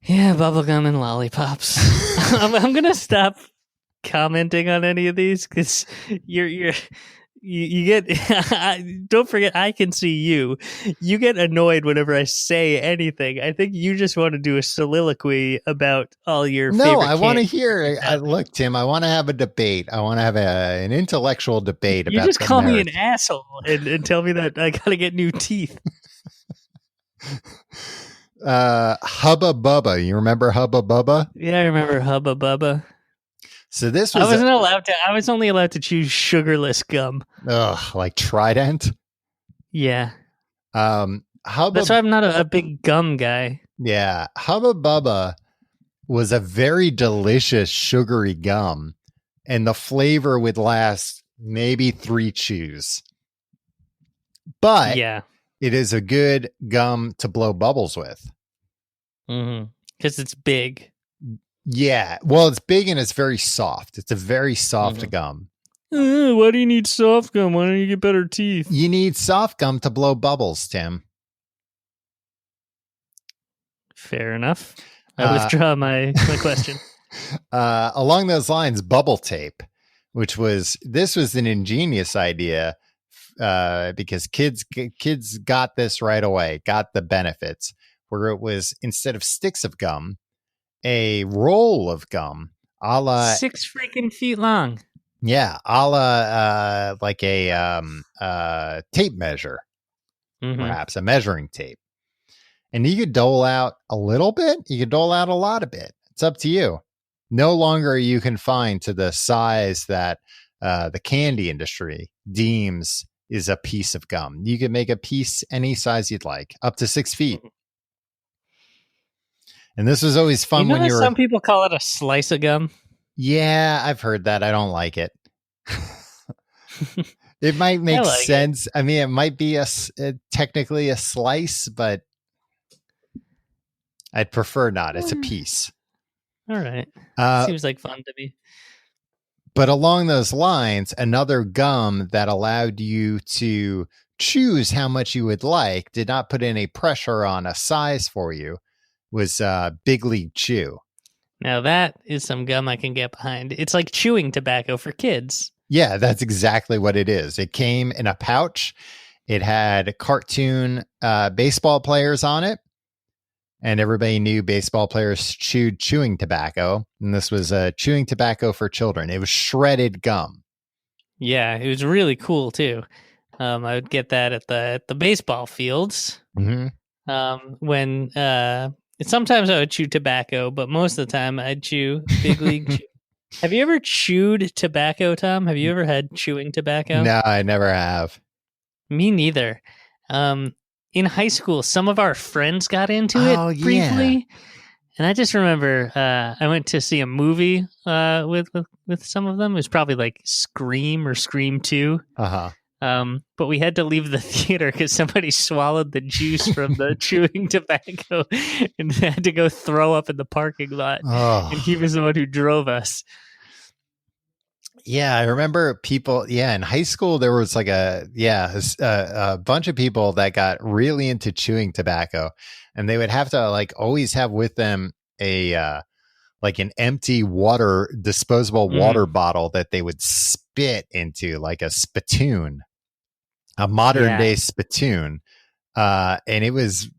Yeah, bubblegum and lollipops. I'm gonna stop commenting on any of these because you get don't forget I can see you. You get annoyed whenever I say anything. I think you just want to do a soliloquy about all your favorite I want to hear. Look, Tim, I want to have a debate. I want to have an intellectual debate. You just call me an asshole and tell me that I gotta get new teeth. Hubba Bubba. You remember Hubba Bubba? Yeah, I remember Hubba Bubba. So this was I was only allowed to choose sugarless gum. Ugh, like Trident. Yeah. Hubba, that's why I'm not a big gum guy. Yeah. Hubba Bubba was a very delicious sugary gum, and the flavor would last maybe 3 chews. But yeah, it is a good gum to blow bubbles with. Because it's big. Yeah. Well, it's big and it's very soft. It's a very soft gum. Why do you need soft gum? Why don't you get better teeth? You need soft gum to blow bubbles, Tim. Fair enough. I withdraw my question. Along those lines, bubble tape, this was an ingenious idea because kids got this right away, got the benefits, where it was, instead of sticks of gum, a roll of gum, a la 6 freaking feet long. Yeah, a la like a tape measure, perhaps a measuring tape. And you could dole out a little bit. You could dole out a lot of it. It's up to you. No longer are you confined to the size that the candy industry deems is a piece of gum. You can make a piece any size you'd like, up to 6 feet. And this was always fun when you were... Some people call it a slice of gum. Yeah, I've heard that. I don't like it. It might make sense. I mean, it might be technically a slice, but I'd prefer not. It's a piece. All right. Seems like fun to me. But along those lines, another gum that allowed you to choose how much you would like, did not put any pressure on a size for you, was Big League Chew. Now that is some gum I can get behind. It's like chewing tobacco for kids. Yeah, that's exactly what it is. It came in a pouch. It had cartoon baseball players on it. And everybody knew baseball players chewed chewing tobacco. And this was chewing tobacco for children. It was shredded gum. Yeah, it was really cool too. I would get that at the baseball fields. When sometimes I would chew tobacco, but most of the time I'd chew Big League Chew. Have you ever chewed tobacco, Tom? Have you ever had chewing tobacco? No, I never have. Me neither. In high school, some of our friends got into it briefly. Yeah. And I just remember I went to see a movie with some of them. It was probably like Scream or Scream 2. But we had to leave the theater because somebody swallowed the juice from the chewing tobacco and had to go throw up in the parking lot. And he was the one who drove us. Yeah, I remember people. Yeah, in high school, there was like a bunch of people that got really into chewing tobacco, and they would have to like always have with them a like an empty disposable water bottle that they would spit into, like a spittoon. a modern Yeah. day spittoon. And it was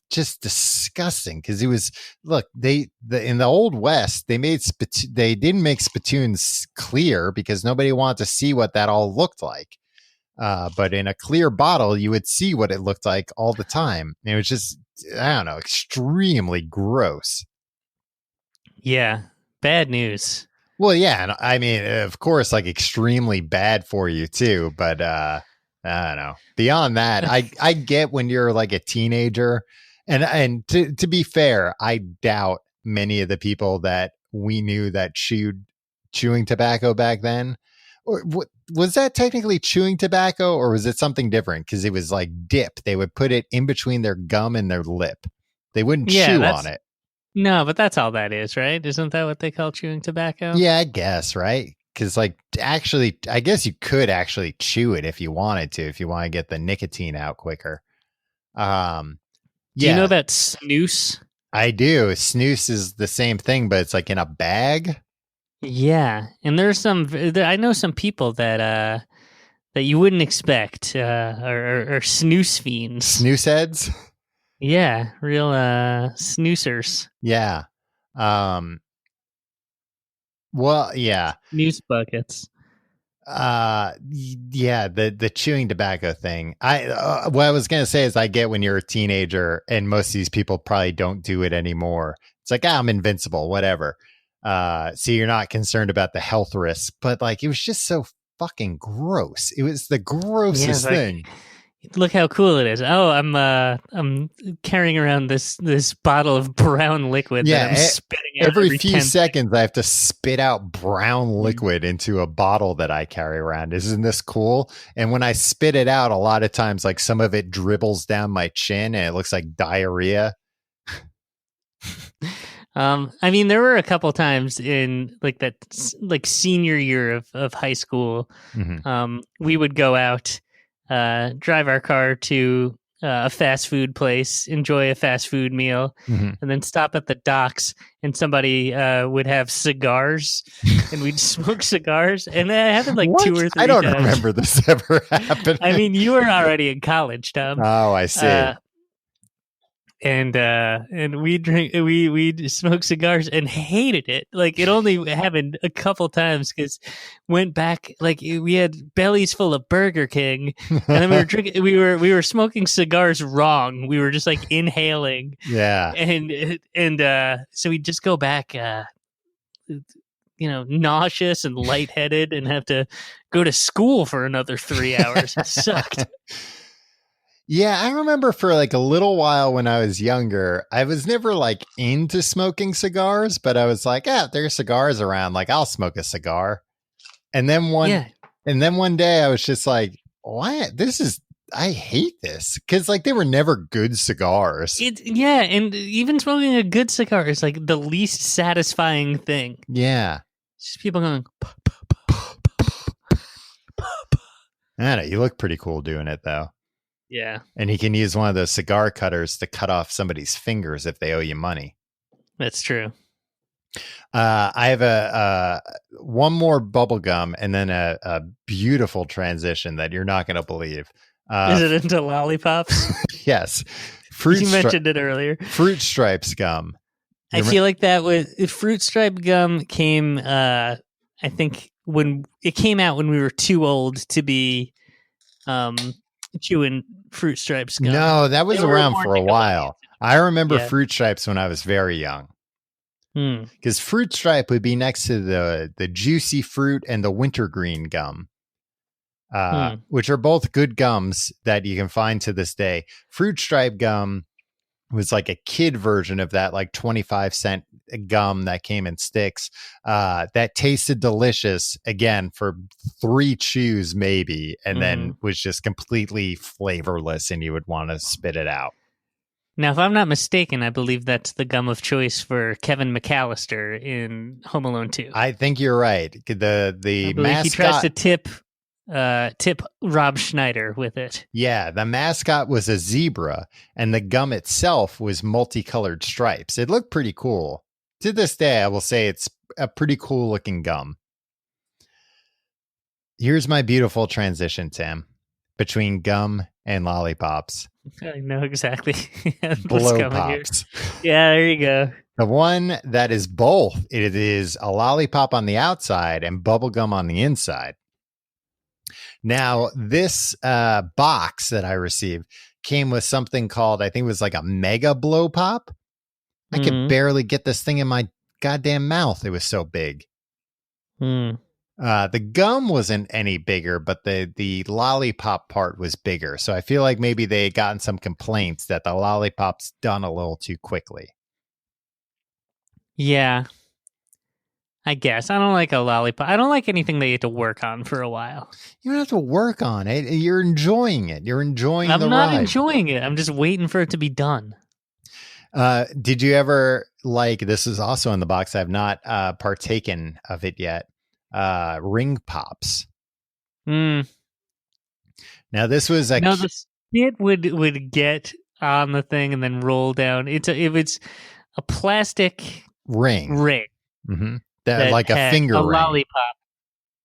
just disgusting because it was, look, in the old West, they didn't make spittoons clear because nobody wanted to see what that all looked like. But in a clear bottle, you would see what it looked like all the time. And it was just, I don't know, extremely gross. Yeah. Bad news. Well, yeah, and I mean, of course, like extremely bad for you too. But I don't know. Beyond that, I get when you're like a teenager, and to be fair, I doubt many of the people that we knew that chewing tobacco back then. Or was that technically chewing tobacco, or was it something different? Because it was like dip. They would put it in between their gum and their lip. They wouldn't Yeah, chew on that's it. no, but that's all that is, right? Isn't that what they call chewing tobacco? Yeah, I guess, right? Because, like, actually, I guess you could actually chew it if you wanted to, if you want to get the nicotine out quicker. Um, Do you know yeah, about snus? I do. Snooze is the same thing, but it's like in a bag. Yeah, and I know some people that you wouldn't expect are snooze fiends. Snooze heads. Yeah, real snoozers. Yeah. Um, well, yeah. Snooze buckets. Yeah, the chewing tobacco thing. What I was gonna say is I get when you're a teenager and most of these people probably don't do it anymore. It's like, I'm invincible, whatever. So you're not concerned about the health risks, but like it was just so fucking gross. It was the Yeah, it's grossest like, thing. look how cool it is. Oh, I'm carrying around this bottle of brown liquid that I'm spitting out every every few 10 seconds I have to spit out brown seconds. liquid into a bottle that I carry around. Isn't this cool? And when I spit it out, a lot of times like some of it dribbles down my chin and it looks like diarrhea. I mean, there were a couple times in like that, like senior year of high school. We would go out, drive our car to a fast food place, enjoy a fast food meal, and then stop at the docks. And somebody would have cigars, and we'd smoke cigars. And it happened like What? 2 or 3 I don't times. remember this ever happening. I mean, you were already in college, Tom. Oh, I see. And we'd smoke cigars and hated it. Like it only happened a couple times because went back like we had bellies full of Burger King, and then we were drinking. We were smoking cigars wrong. We were just like inhaling. Yeah. And so we'd just go back, nauseous and lightheaded, and have to go to school for another 3 hours. It sucked. Yeah, I remember for like a little while when I was younger, I was never like into smoking cigars, but I was like, there's cigars around, like I'll smoke a cigar. And then one day I was just like, what? I hate this. Cause like they were never good cigars. And even smoking a good cigar is like the least satisfying thing. Yeah. Just people going, I don't know, you look pretty cool doing it though. yeah. And you can use one of those cigar cutters to cut off somebody's fingers if they owe you money. That's true. I have one more bubble gum and then a beautiful transition that you're not going to believe. Is it into lollipops? Yes. You mentioned it earlier. Fruit Stripes gum. I feel like that Fruit Stripe gum came, I think when it came out when we were too old to be chewing Fruit Stripes gum. No, that was around for a while. I remember Fruit Stripes when I was very young. Because Fruit Stripe would be next to the Juicy Fruit and the Wintergreen gum, which are both good gums that you can find to this day. Fruit Stripe gum was like a kid version of that, like 25-cent gum that came in sticks that tasted delicious, again, for 3 chews maybe, and then was just completely flavorless and you would want to spit it out. Now, if I'm not mistaken, I believe that's the gum of choice for Kevin McAllister in Home Alone 2. I think you're right. The mascot, he tries to tip Rob Schneider with it. Yeah, the mascot was a zebra, and the gum itself was multicolored stripes. It looked pretty cool. To this day, I will say it's a pretty cool looking gum. Here's my beautiful transition, Tim. between gum and lollipops? I know exactly what's Blow coming here. pops. Yeah, there you go. The one that is both, it is a lollipop on the outside and bubble gum on the inside. Now, this box that I received came with something called, I think it was like a mega blow pop. I could barely get this thing in my goddamn mouth. It was so big. The gum wasn't any bigger, but the lollipop part was bigger. So I feel like maybe they had gotten some complaints that the lollipop's done a little too quickly. Yeah. I guess. I don't like a lollipop. I don't like anything that you have to work on for a while. You don't have to work on it. You're enjoying it. You're enjoying the ride. I'm not enjoying it. I'm just waiting for it to be done. Did you ever, like, this is also in the box, I've not partaken of it yet, ring pops. Now this was the spit would get on the thing and then roll down. It's a plastic ring. Mm-hmm. That like a finger ring. Lollipop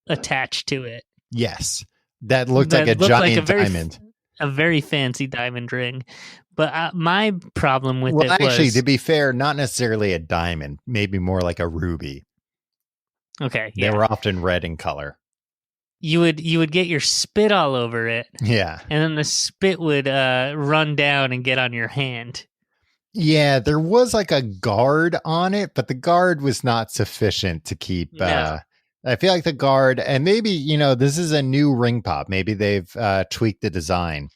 attached to it. Yes. That looked like a giant diamond. A very fancy diamond ring. But my problem with it actually, was... to be fair, not necessarily a diamond. Maybe more like a ruby. Okay, yeah. They were often red in color. You would get your spit all over it. Yeah. And then the spit would run down and get on your hand. Yeah, there was like a guard on it, but the guard was not sufficient to keep... No. I feel like the guard, and maybe, this is a new ring pop. Maybe they've tweaked the design.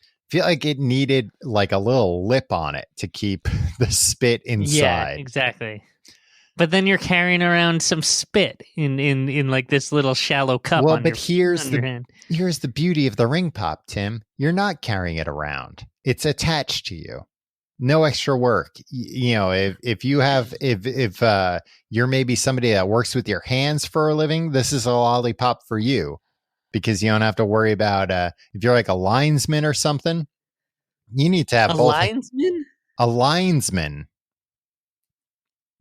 I feel like it needed like a little lip on it to keep the spit inside. Yeah, exactly. But then you're carrying around some spit in like this little shallow cup on your hand. Here's the beauty of the ring pop, Tim. You're not carrying it around. It's attached to you. No extra work. If you're maybe somebody that works with your hands for a living, this is a lollipop for you, because you don't have to worry about if you're like a linesman or something. You need to have both. Linesman? A linesman.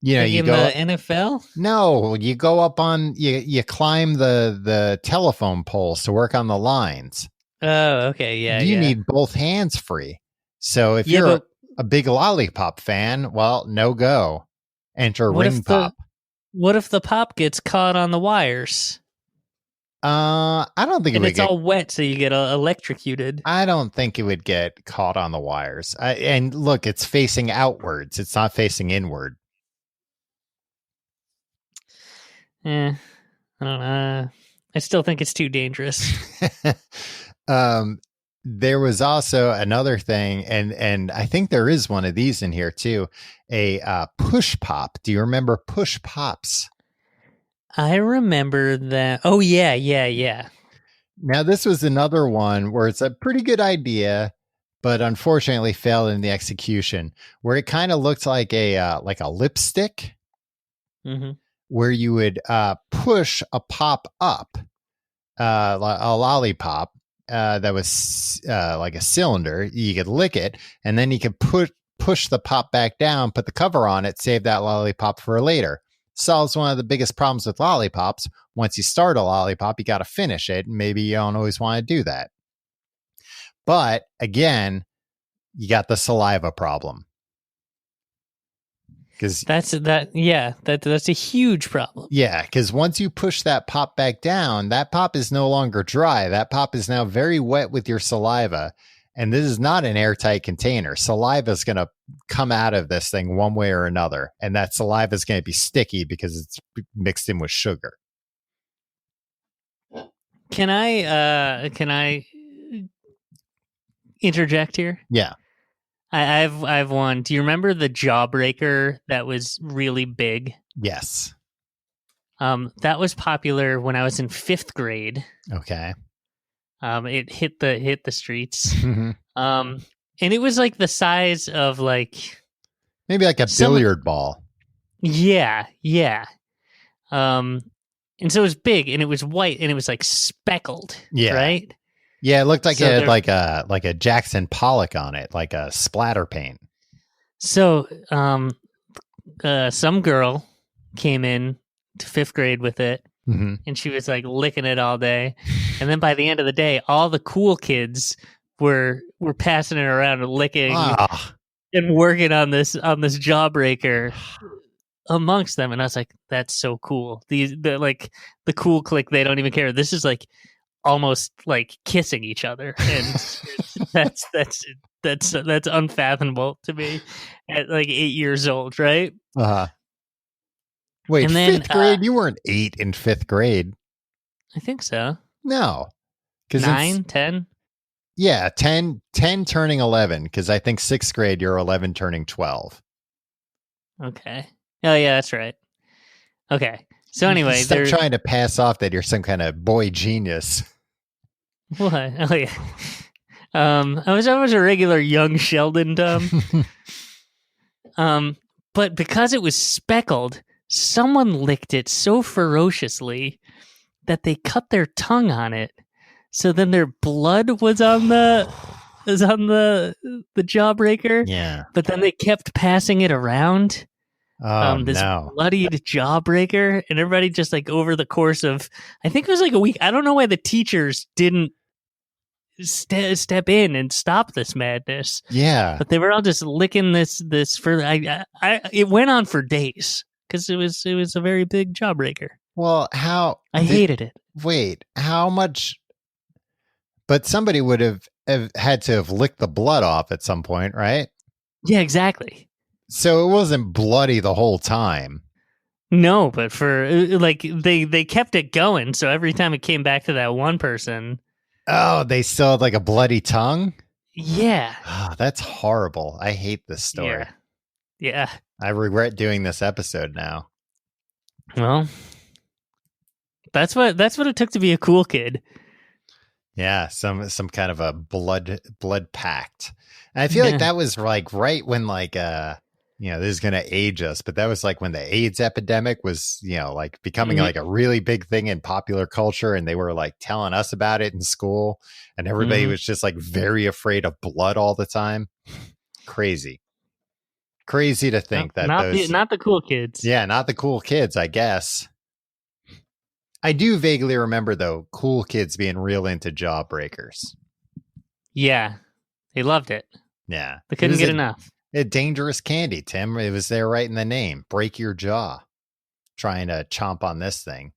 You go the NFL. No, you go up on you climb the telephone poles to work on the lines. Oh, okay, yeah. You need both hands free. So if you're a big lollipop fan, well, no go. Enter ring pop. What if the pop gets caught on the wires? I don't think it's all wet, so you get electrocuted. I don't think it would get caught on the wires. And look, it's facing outwards. It's not facing inward. I don't know. I still think it's too dangerous. There was also another thing, and I think there is one of these in here too, a push pop. Do you remember push pops? I remember that. Oh, yeah. Now, this was another one where it's a pretty good idea, but unfortunately failed in the execution, where it kind of looked like a lipstick, where you would push a pop up, a lollipop, that was like a cylinder. You could lick it, and then you could push the pop back down, put the cover on it, save that lollipop for later. Solves one of the biggest problems with lollipops. Once you start a lollipop, you got to finish it. And maybe you don't always want to do that. But again, you got the saliva problem. Because that's a huge problem. Yeah, because once you push that pop back down, that pop is no longer dry. That pop is now very wet with your saliva. And this is not an airtight container. Saliva is going to come out of this thing one way or another. And that saliva is going to be sticky because it's mixed in with sugar. Can I interject here? Yeah. I've one. Do you remember the Jawbreaker that was really big? Yes. That was popular when I was in 5th grade. Okay. It hit the streets. And it was like the size of like maybe like a billiard ball. Yeah. And so it was big and it was white and it was like speckled. Yeah. Right? Yeah, it looked like it had like a Jackson Pollock on it, like a splatter paint. So some girl came in to 5th grade with it. Mm-hmm. and she was like licking it all day. And then by the end of the day, all the cool kids were passing it around and licking and working on this jawbreaker amongst them. And I was like, that's so cool. The cool clique, they don't even care. This is like almost like kissing each other, and that's unfathomable to me at like 8 years old, right? Wait, and then, 5th grade? You weren't 8 in 5th grade. I think so. No. 9, 10? Yeah, 10 turning 11, because I think 6th grade, you're 11 turning 12. Okay. Oh, yeah, that's right. Okay. So anyway, stop trying to pass off that you're some kind of boy genius. What? Oh, yeah. I was a regular young Sheldon, but because it was speckled, someone licked it so ferociously that they cut their tongue on it. So then their blood was on the jawbreaker. Yeah. But then they kept passing it around. This bloodied jawbreaker, and everybody just like over the course of, I think it was like a week. I don't know why the teachers didn't step in and stop this madness. Yeah. But they were all just licking this for it went on for days because it was a very big jawbreaker. Well, I hated it. Wait, how much? But somebody would have had to have licked the blood off at some point, right? Yeah, exactly. So it wasn't bloody the whole time. No, but for like they kept it going. So every time it came back to that one person. Oh, they still had like a bloody tongue? Yeah. Oh, that's horrible. I hate this story. Yeah. I regret doing this episode now. Well, that's what it took to be a cool kid. Yeah, some kind of a blood pact. And I feel like that was like right when like this is going to age us, but that was like when the AIDS epidemic was, like becoming like a really big thing in popular culture, and they were like telling us about it in school, and everybody was just like very afraid of blood all the time. Crazy to think that not the cool kids. Yeah, not the cool kids, I guess. I do vaguely remember, though, cool kids being real into jawbreakers. Yeah, they loved it. Yeah. They couldn't get enough. A dangerous candy, Tim. It was there right in the name. Break your jaw. Trying to chomp on this thing.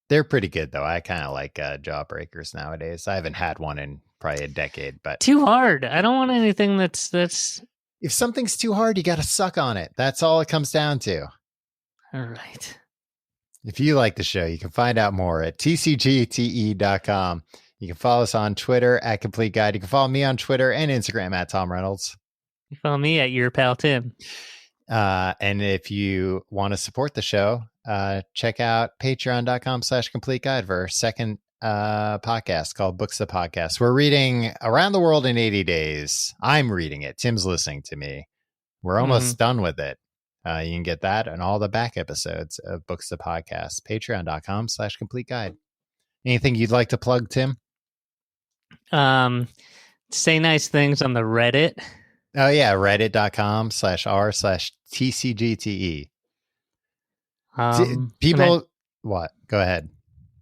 They're pretty good, though. I kind of like jawbreakers nowadays. I haven't had one in probably a decade, but too hard. I don't want anything that's. If something's too hard, you got to suck on it. That's all it comes down to. All right. If you like the show, you can find out more at tcgte.com. You can follow us on Twitter at Complete Guide. You can follow me on Twitter and Instagram at Tom Reynolds. You follow me at Your Pal Tim. And if you want to support the show, check out patreon.com/complete guide for our second podcast called Books the Podcast. We're reading Around the World in 80 Days. I'm reading it. Tim's listening to me. We're almost done with it. You can get that and all the back episodes of Books the Podcast. Patreon.com/complete guide. Anything you'd like to plug, Tim? Say nice things on the Reddit. Oh, yeah. Reddit.com/r/TCGTE. People, what? Go ahead.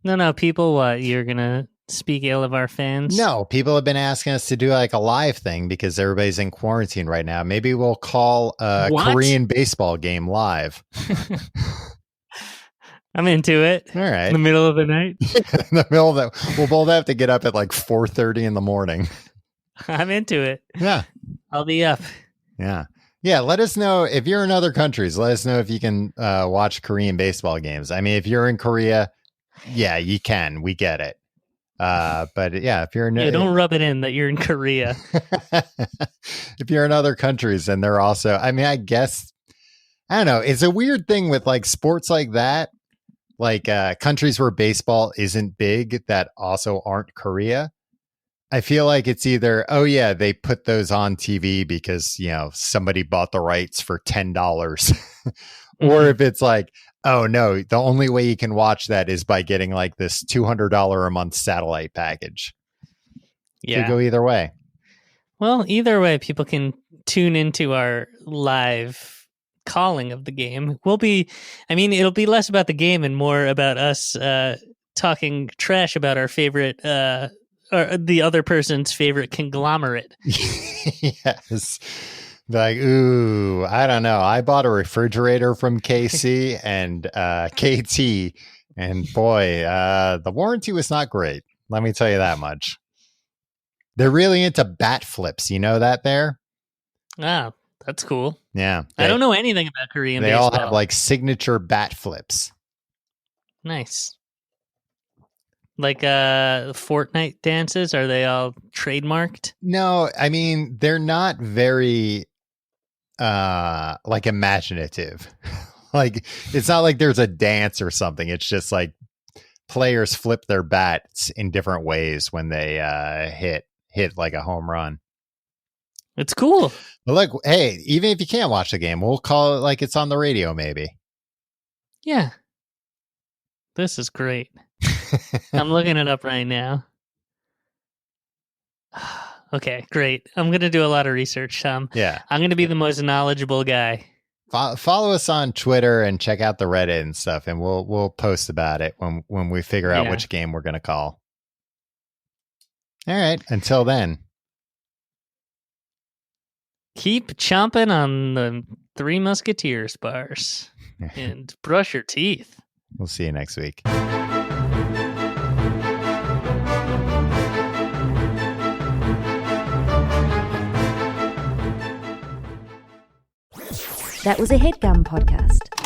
No. People, what? You're going to speak ill of our fans? No, people have been asking us to do like a live thing because everybody's in quarantine right now. Maybe we'll call a Korean baseball game live. I'm into it. All right. In the middle of the night? In the middle of that. We'll both have to get up at like 4:30 in the morning. I'm into it. Yeah. I'll be up. Yeah. Yeah. Let us know if you're in other countries. Let us know if you can watch Korean baseball games. I mean, if you're in Korea, yeah, you can. We get it. But yeah, if you're in, don't rub it in that you're in Korea. If you're in other countries and they're also, I mean, I guess, I don't know. It's a weird thing with like sports like that, like countries where baseball isn't big that also aren't Korea. I feel like it's either, oh yeah, they put those on TV because, somebody bought the rights for $10 or if it's like, oh no, the only way you can watch that is by getting like this $200 a month satellite package. Yeah. Could go either way. Well, either way, people can tune into our live calling of the game. It'll be less about the game and more about us talking trash about our favorite, or the other person's favorite conglomerate. Yes. Like, ooh, I don't know. I bought a refrigerator from KC and KT, and boy, the warranty was not great. Let me tell you that much. They're really into bat flips. You know that there? Ah, that's cool. Yeah. I don't know anything about Korean They baseball. all have like signature bat flips. Nice. Like Fortnite dances, are they all trademarked? No, I mean, they're not very like imaginative. Like, it's not like there's a dance or something. It's just like players flip their bats in different ways when they hit like a home run. It's cool. But look, hey, even if you can't watch the game, we'll call it like it's on the radio, maybe. Yeah. This is great. I'm looking it up right now. Okay, great. I'm going to do a lot of research. Yeah. I'm going to be the most knowledgeable guy. Follow us on Twitter and check out the Reddit and stuff, and we'll post about it when we figure out which game we're going to call. All right. Until then. Keep chomping on the Three Musketeers bars and brush your teeth. We'll see you next week. That was a HeadGum podcast.